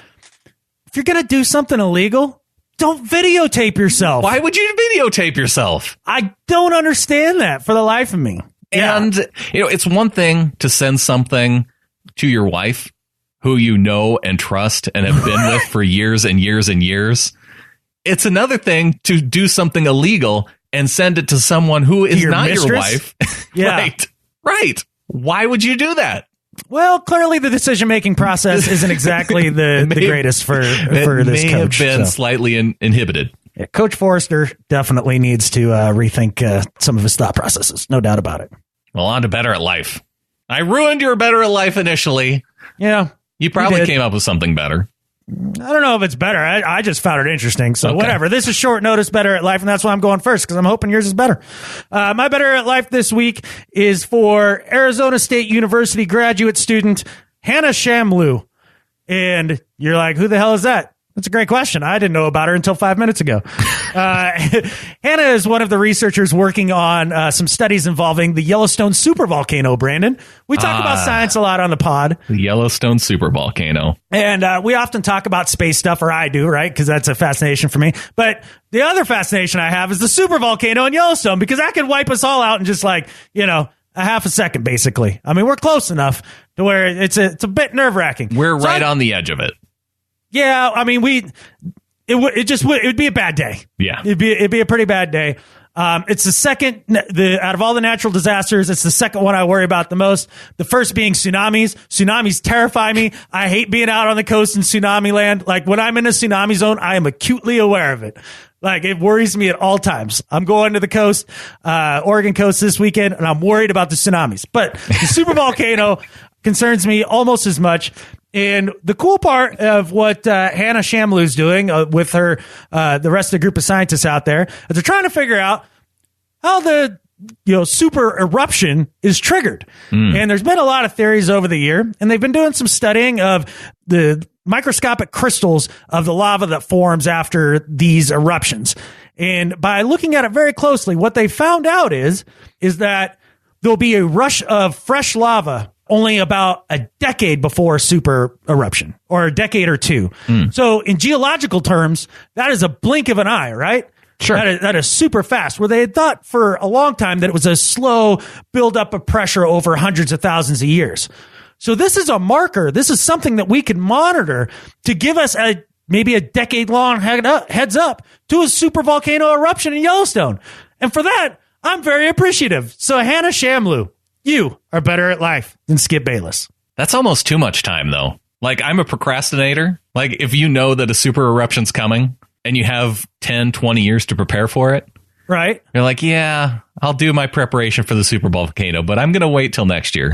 if you're going to do something illegal, don't videotape yourself. Why would you videotape yourself? I don't understand that for the life of me. And, it's one thing to send something to your wife who you know and trust and have been with for years and years and years. It's another thing to do something illegal and send it to someone who is not your wife. Yeah. Right. Why would you do that? Well, clearly the decision-making process isn't exactly the greatest for this coach. May have been slightly inhibited. Yeah, Coach Forrester definitely needs to rethink some of his thought processes. No doubt about it. Well, on to Better at Life. I ruined your Better at Life initially. Yeah. You probably came up with something better. I don't know if it's better. I just found it interesting. So whatever. This is short notice Better at Life, and that's why I'm going first, because I'm hoping yours is better. My Better at Life this week is for Arizona State University graduate student Hannah Shamloo. And you're like, who the hell is that? That's a great question. I didn't know about her until 5 minutes ago. Hannah is one of the researchers working on some studies involving the Yellowstone supervolcano, Brandon. We talk about science a lot on the pod. The Yellowstone supervolcano. And we often talk about space stuff, or I do, right? Because that's a fascination for me. But the other fascination I have is the supervolcano in Yellowstone, because that could wipe us all out in just a half a second, basically. I mean, we're close enough to where it's a bit nerve-wracking. We're right on the edge of it. Yeah, I mean, it would be a bad day. Yeah, it'd be a pretty bad day. It's the second out of all the natural disasters, it's the second one I worry about the most. The first being tsunamis. Tsunamis terrify me. I hate being out on the coast in tsunami land. Like when I'm in a tsunami zone, I am acutely aware of it. Like it worries me at all times. I'm going to the coast, Oregon coast this weekend, and I'm worried about the tsunamis. But the supervolcano concerns me almost as much. And the cool part of what Hannah Shamloo's doing with her, the rest of the group of scientists out there, is they're trying to figure out how the super eruption is triggered. And there's been a lot of theories over the year, and they've been doing some studying of the microscopic crystals of the lava that forms after these eruptions. And by looking at it very closely, what they found out is that there'll be a rush of fresh lava only about a decade before a super eruption, or a decade or two. So in geological terms, that is a blink of an eye, right? Sure. That is super fast, where they had thought for a long time that it was a slow buildup of pressure over hundreds of thousands of years. So this is a marker. This is something that we can monitor to give us maybe a decade-long heads up to a supervolcano eruption in Yellowstone. And for that, I'm very appreciative. So Hannah Shamloo, you are better at life than Skip Bayless. That's almost too much time, though. Like, I'm a procrastinator. Like, if you know that a super eruption's coming and you have 10, 20 years to prepare for it, right? You're like, yeah, I'll do my preparation for the supervolcano, but I'm going to wait till next year.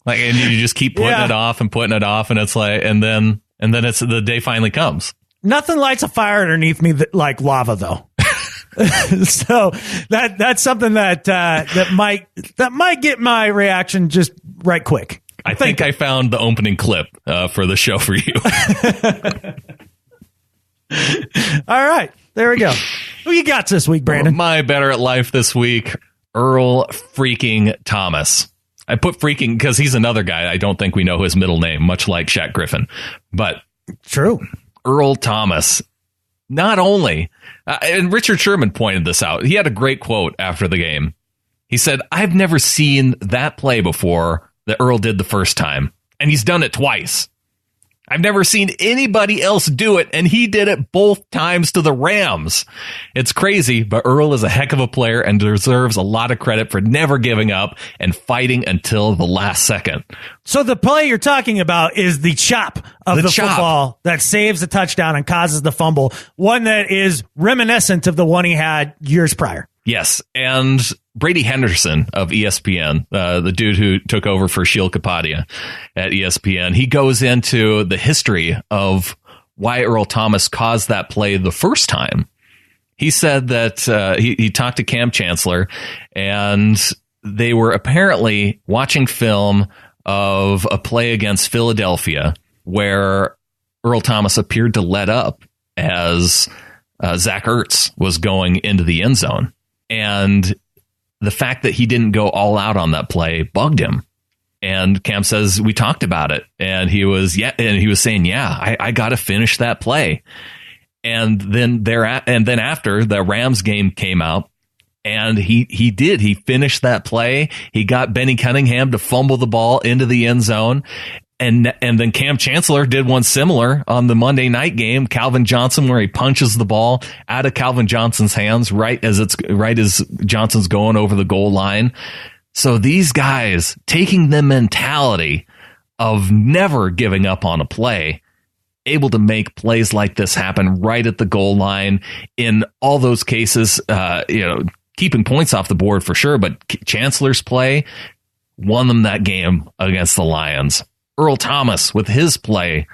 Like, and you just keep putting it off and putting it off, and it's like, and then it's the day finally comes. Nothing lights a fire underneath me like lava, though. So that's something that might get my reaction just right quick. I think I found the opening clip for the show for you. All right, there we go. Who you got this week, Brandon? My Better at Life this week, Earl freaking Thomas. I put freaking because he's another guy. I don't think we know his middle name, much like Shaq Griffin. But true, Earl Thomas. Not only, and Richard Sherman pointed this out, he had a great quote after the game. He said, I've never seen that play before that Earl did the first time, and he's done it twice. I've never seen anybody else do it, and he did it both times to the Rams. It's crazy, but Earl is a heck of a player and deserves a lot of credit for never giving up and fighting until the last second. So the play you're talking about is the chop of the football that saves the touchdown and causes the fumble, one that is reminiscent of the one he had years prior. Yes, and Brady Henderson of ESPN, the dude who took over for Sheil Kapadia at ESPN, he goes into the history of why Earl Thomas caused that play the first time. He said that he talked to Cam Chancellor, and they were apparently watching film of a play against Philadelphia where Earl Thomas appeared to let up as Zach Ertz was going into the end zone. And the fact that he didn't go all out on that play bugged him. And Cam says, we talked about it. And he was saying, I got to finish that play. And then after the Rams game came out, and he finished that play. He got Benny Cunningham to fumble the ball into the end zone. And then Cam Chancellor did one similar on the Monday night game, Calvin Johnson, where he punches the ball out of Calvin Johnson's hands right as Johnson's going over the goal line. So these guys taking the mentality of never giving up on a play, able to make plays like this happen right at the goal line in all those cases, keeping points off the board for sure, but Chancellor's play won them that game against the Lions. Earl Thomas with his play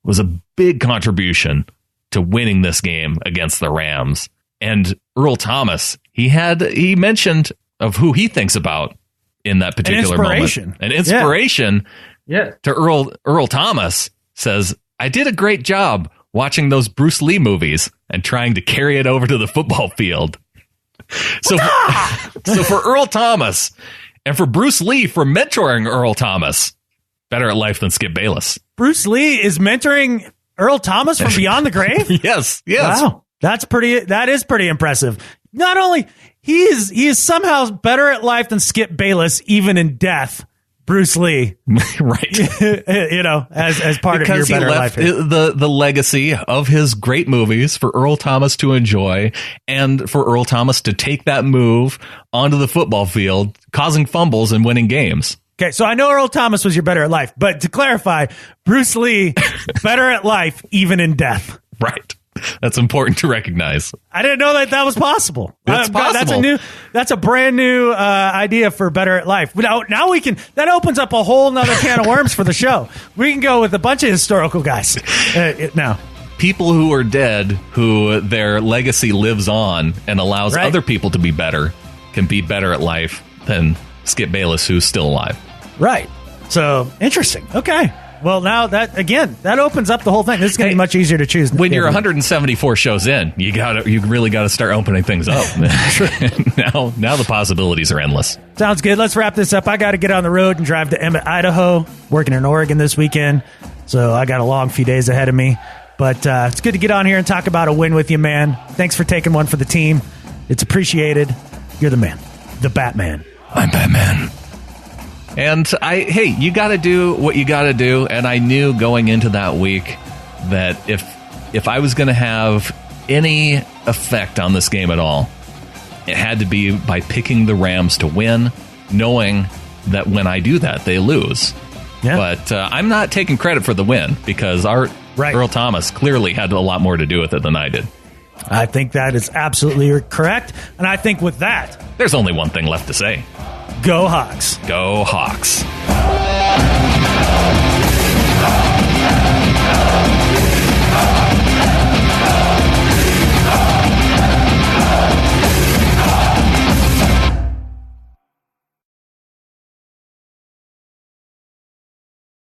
was a big contribution to winning this game against the Rams. And Earl Thomas, he mentioned of who he thinks about in that particular moment. An inspiration to Earl Thomas says, I did a great job watching those Bruce Lee movies and trying to carry it over to the football field. So for Earl Thomas and for Bruce Lee for mentoring Earl Thomas, better at life than Skip Bayless. Bruce Lee is mentoring Earl Thomas from beyond the grave? Yes. Wow. That is pretty impressive. Not only he is somehow better at life than Skip Bayless, even in death. Bruce Lee, right? as part because of your better life. The legacy of his great movies for Earl Thomas to enjoy, and for Earl Thomas to take that move onto the football field, causing fumbles and winning games. Okay, so I know Earl Thomas was your better at life, but to clarify, Bruce Lee better at life even in death. Right. That's important to recognize. I didn't know that was possible. That's possible. That's a brand new idea for better at life. Now we can. That opens up a whole nother can of worms for the show. We can go with a bunch of historical guys now. People who are dead, who their legacy lives on and allows other people to be better, can be better at life than Skip Bayless, who's still alive. Right. So interesting. Okay. Well, now that opens up the whole thing. This is going to be much easier to choose. When you're 174 shows in, you really got to start opening things up. Now the possibilities are endless. Sounds good. Let's wrap this up. I got to get on the road and drive to Emmett, Idaho. Working in Oregon this weekend, so I got a long few days ahead of me. But it's good to get on here and talk about a win with you, man. Thanks for taking one for the team. It's appreciated. You're the man, the Batman. I'm Batman. And you got to do what you got to do. And I knew going into that week that if I was going to have any effect on this game at all, it had to be by picking the Rams to win, knowing that when I do that, they lose. Yeah. But I'm not taking credit for the win because Earl Thomas clearly had a lot more to do with it than I did. I think that is absolutely correct. And I think with that, there's only one thing left to say. Go Hawks. Go Hawks.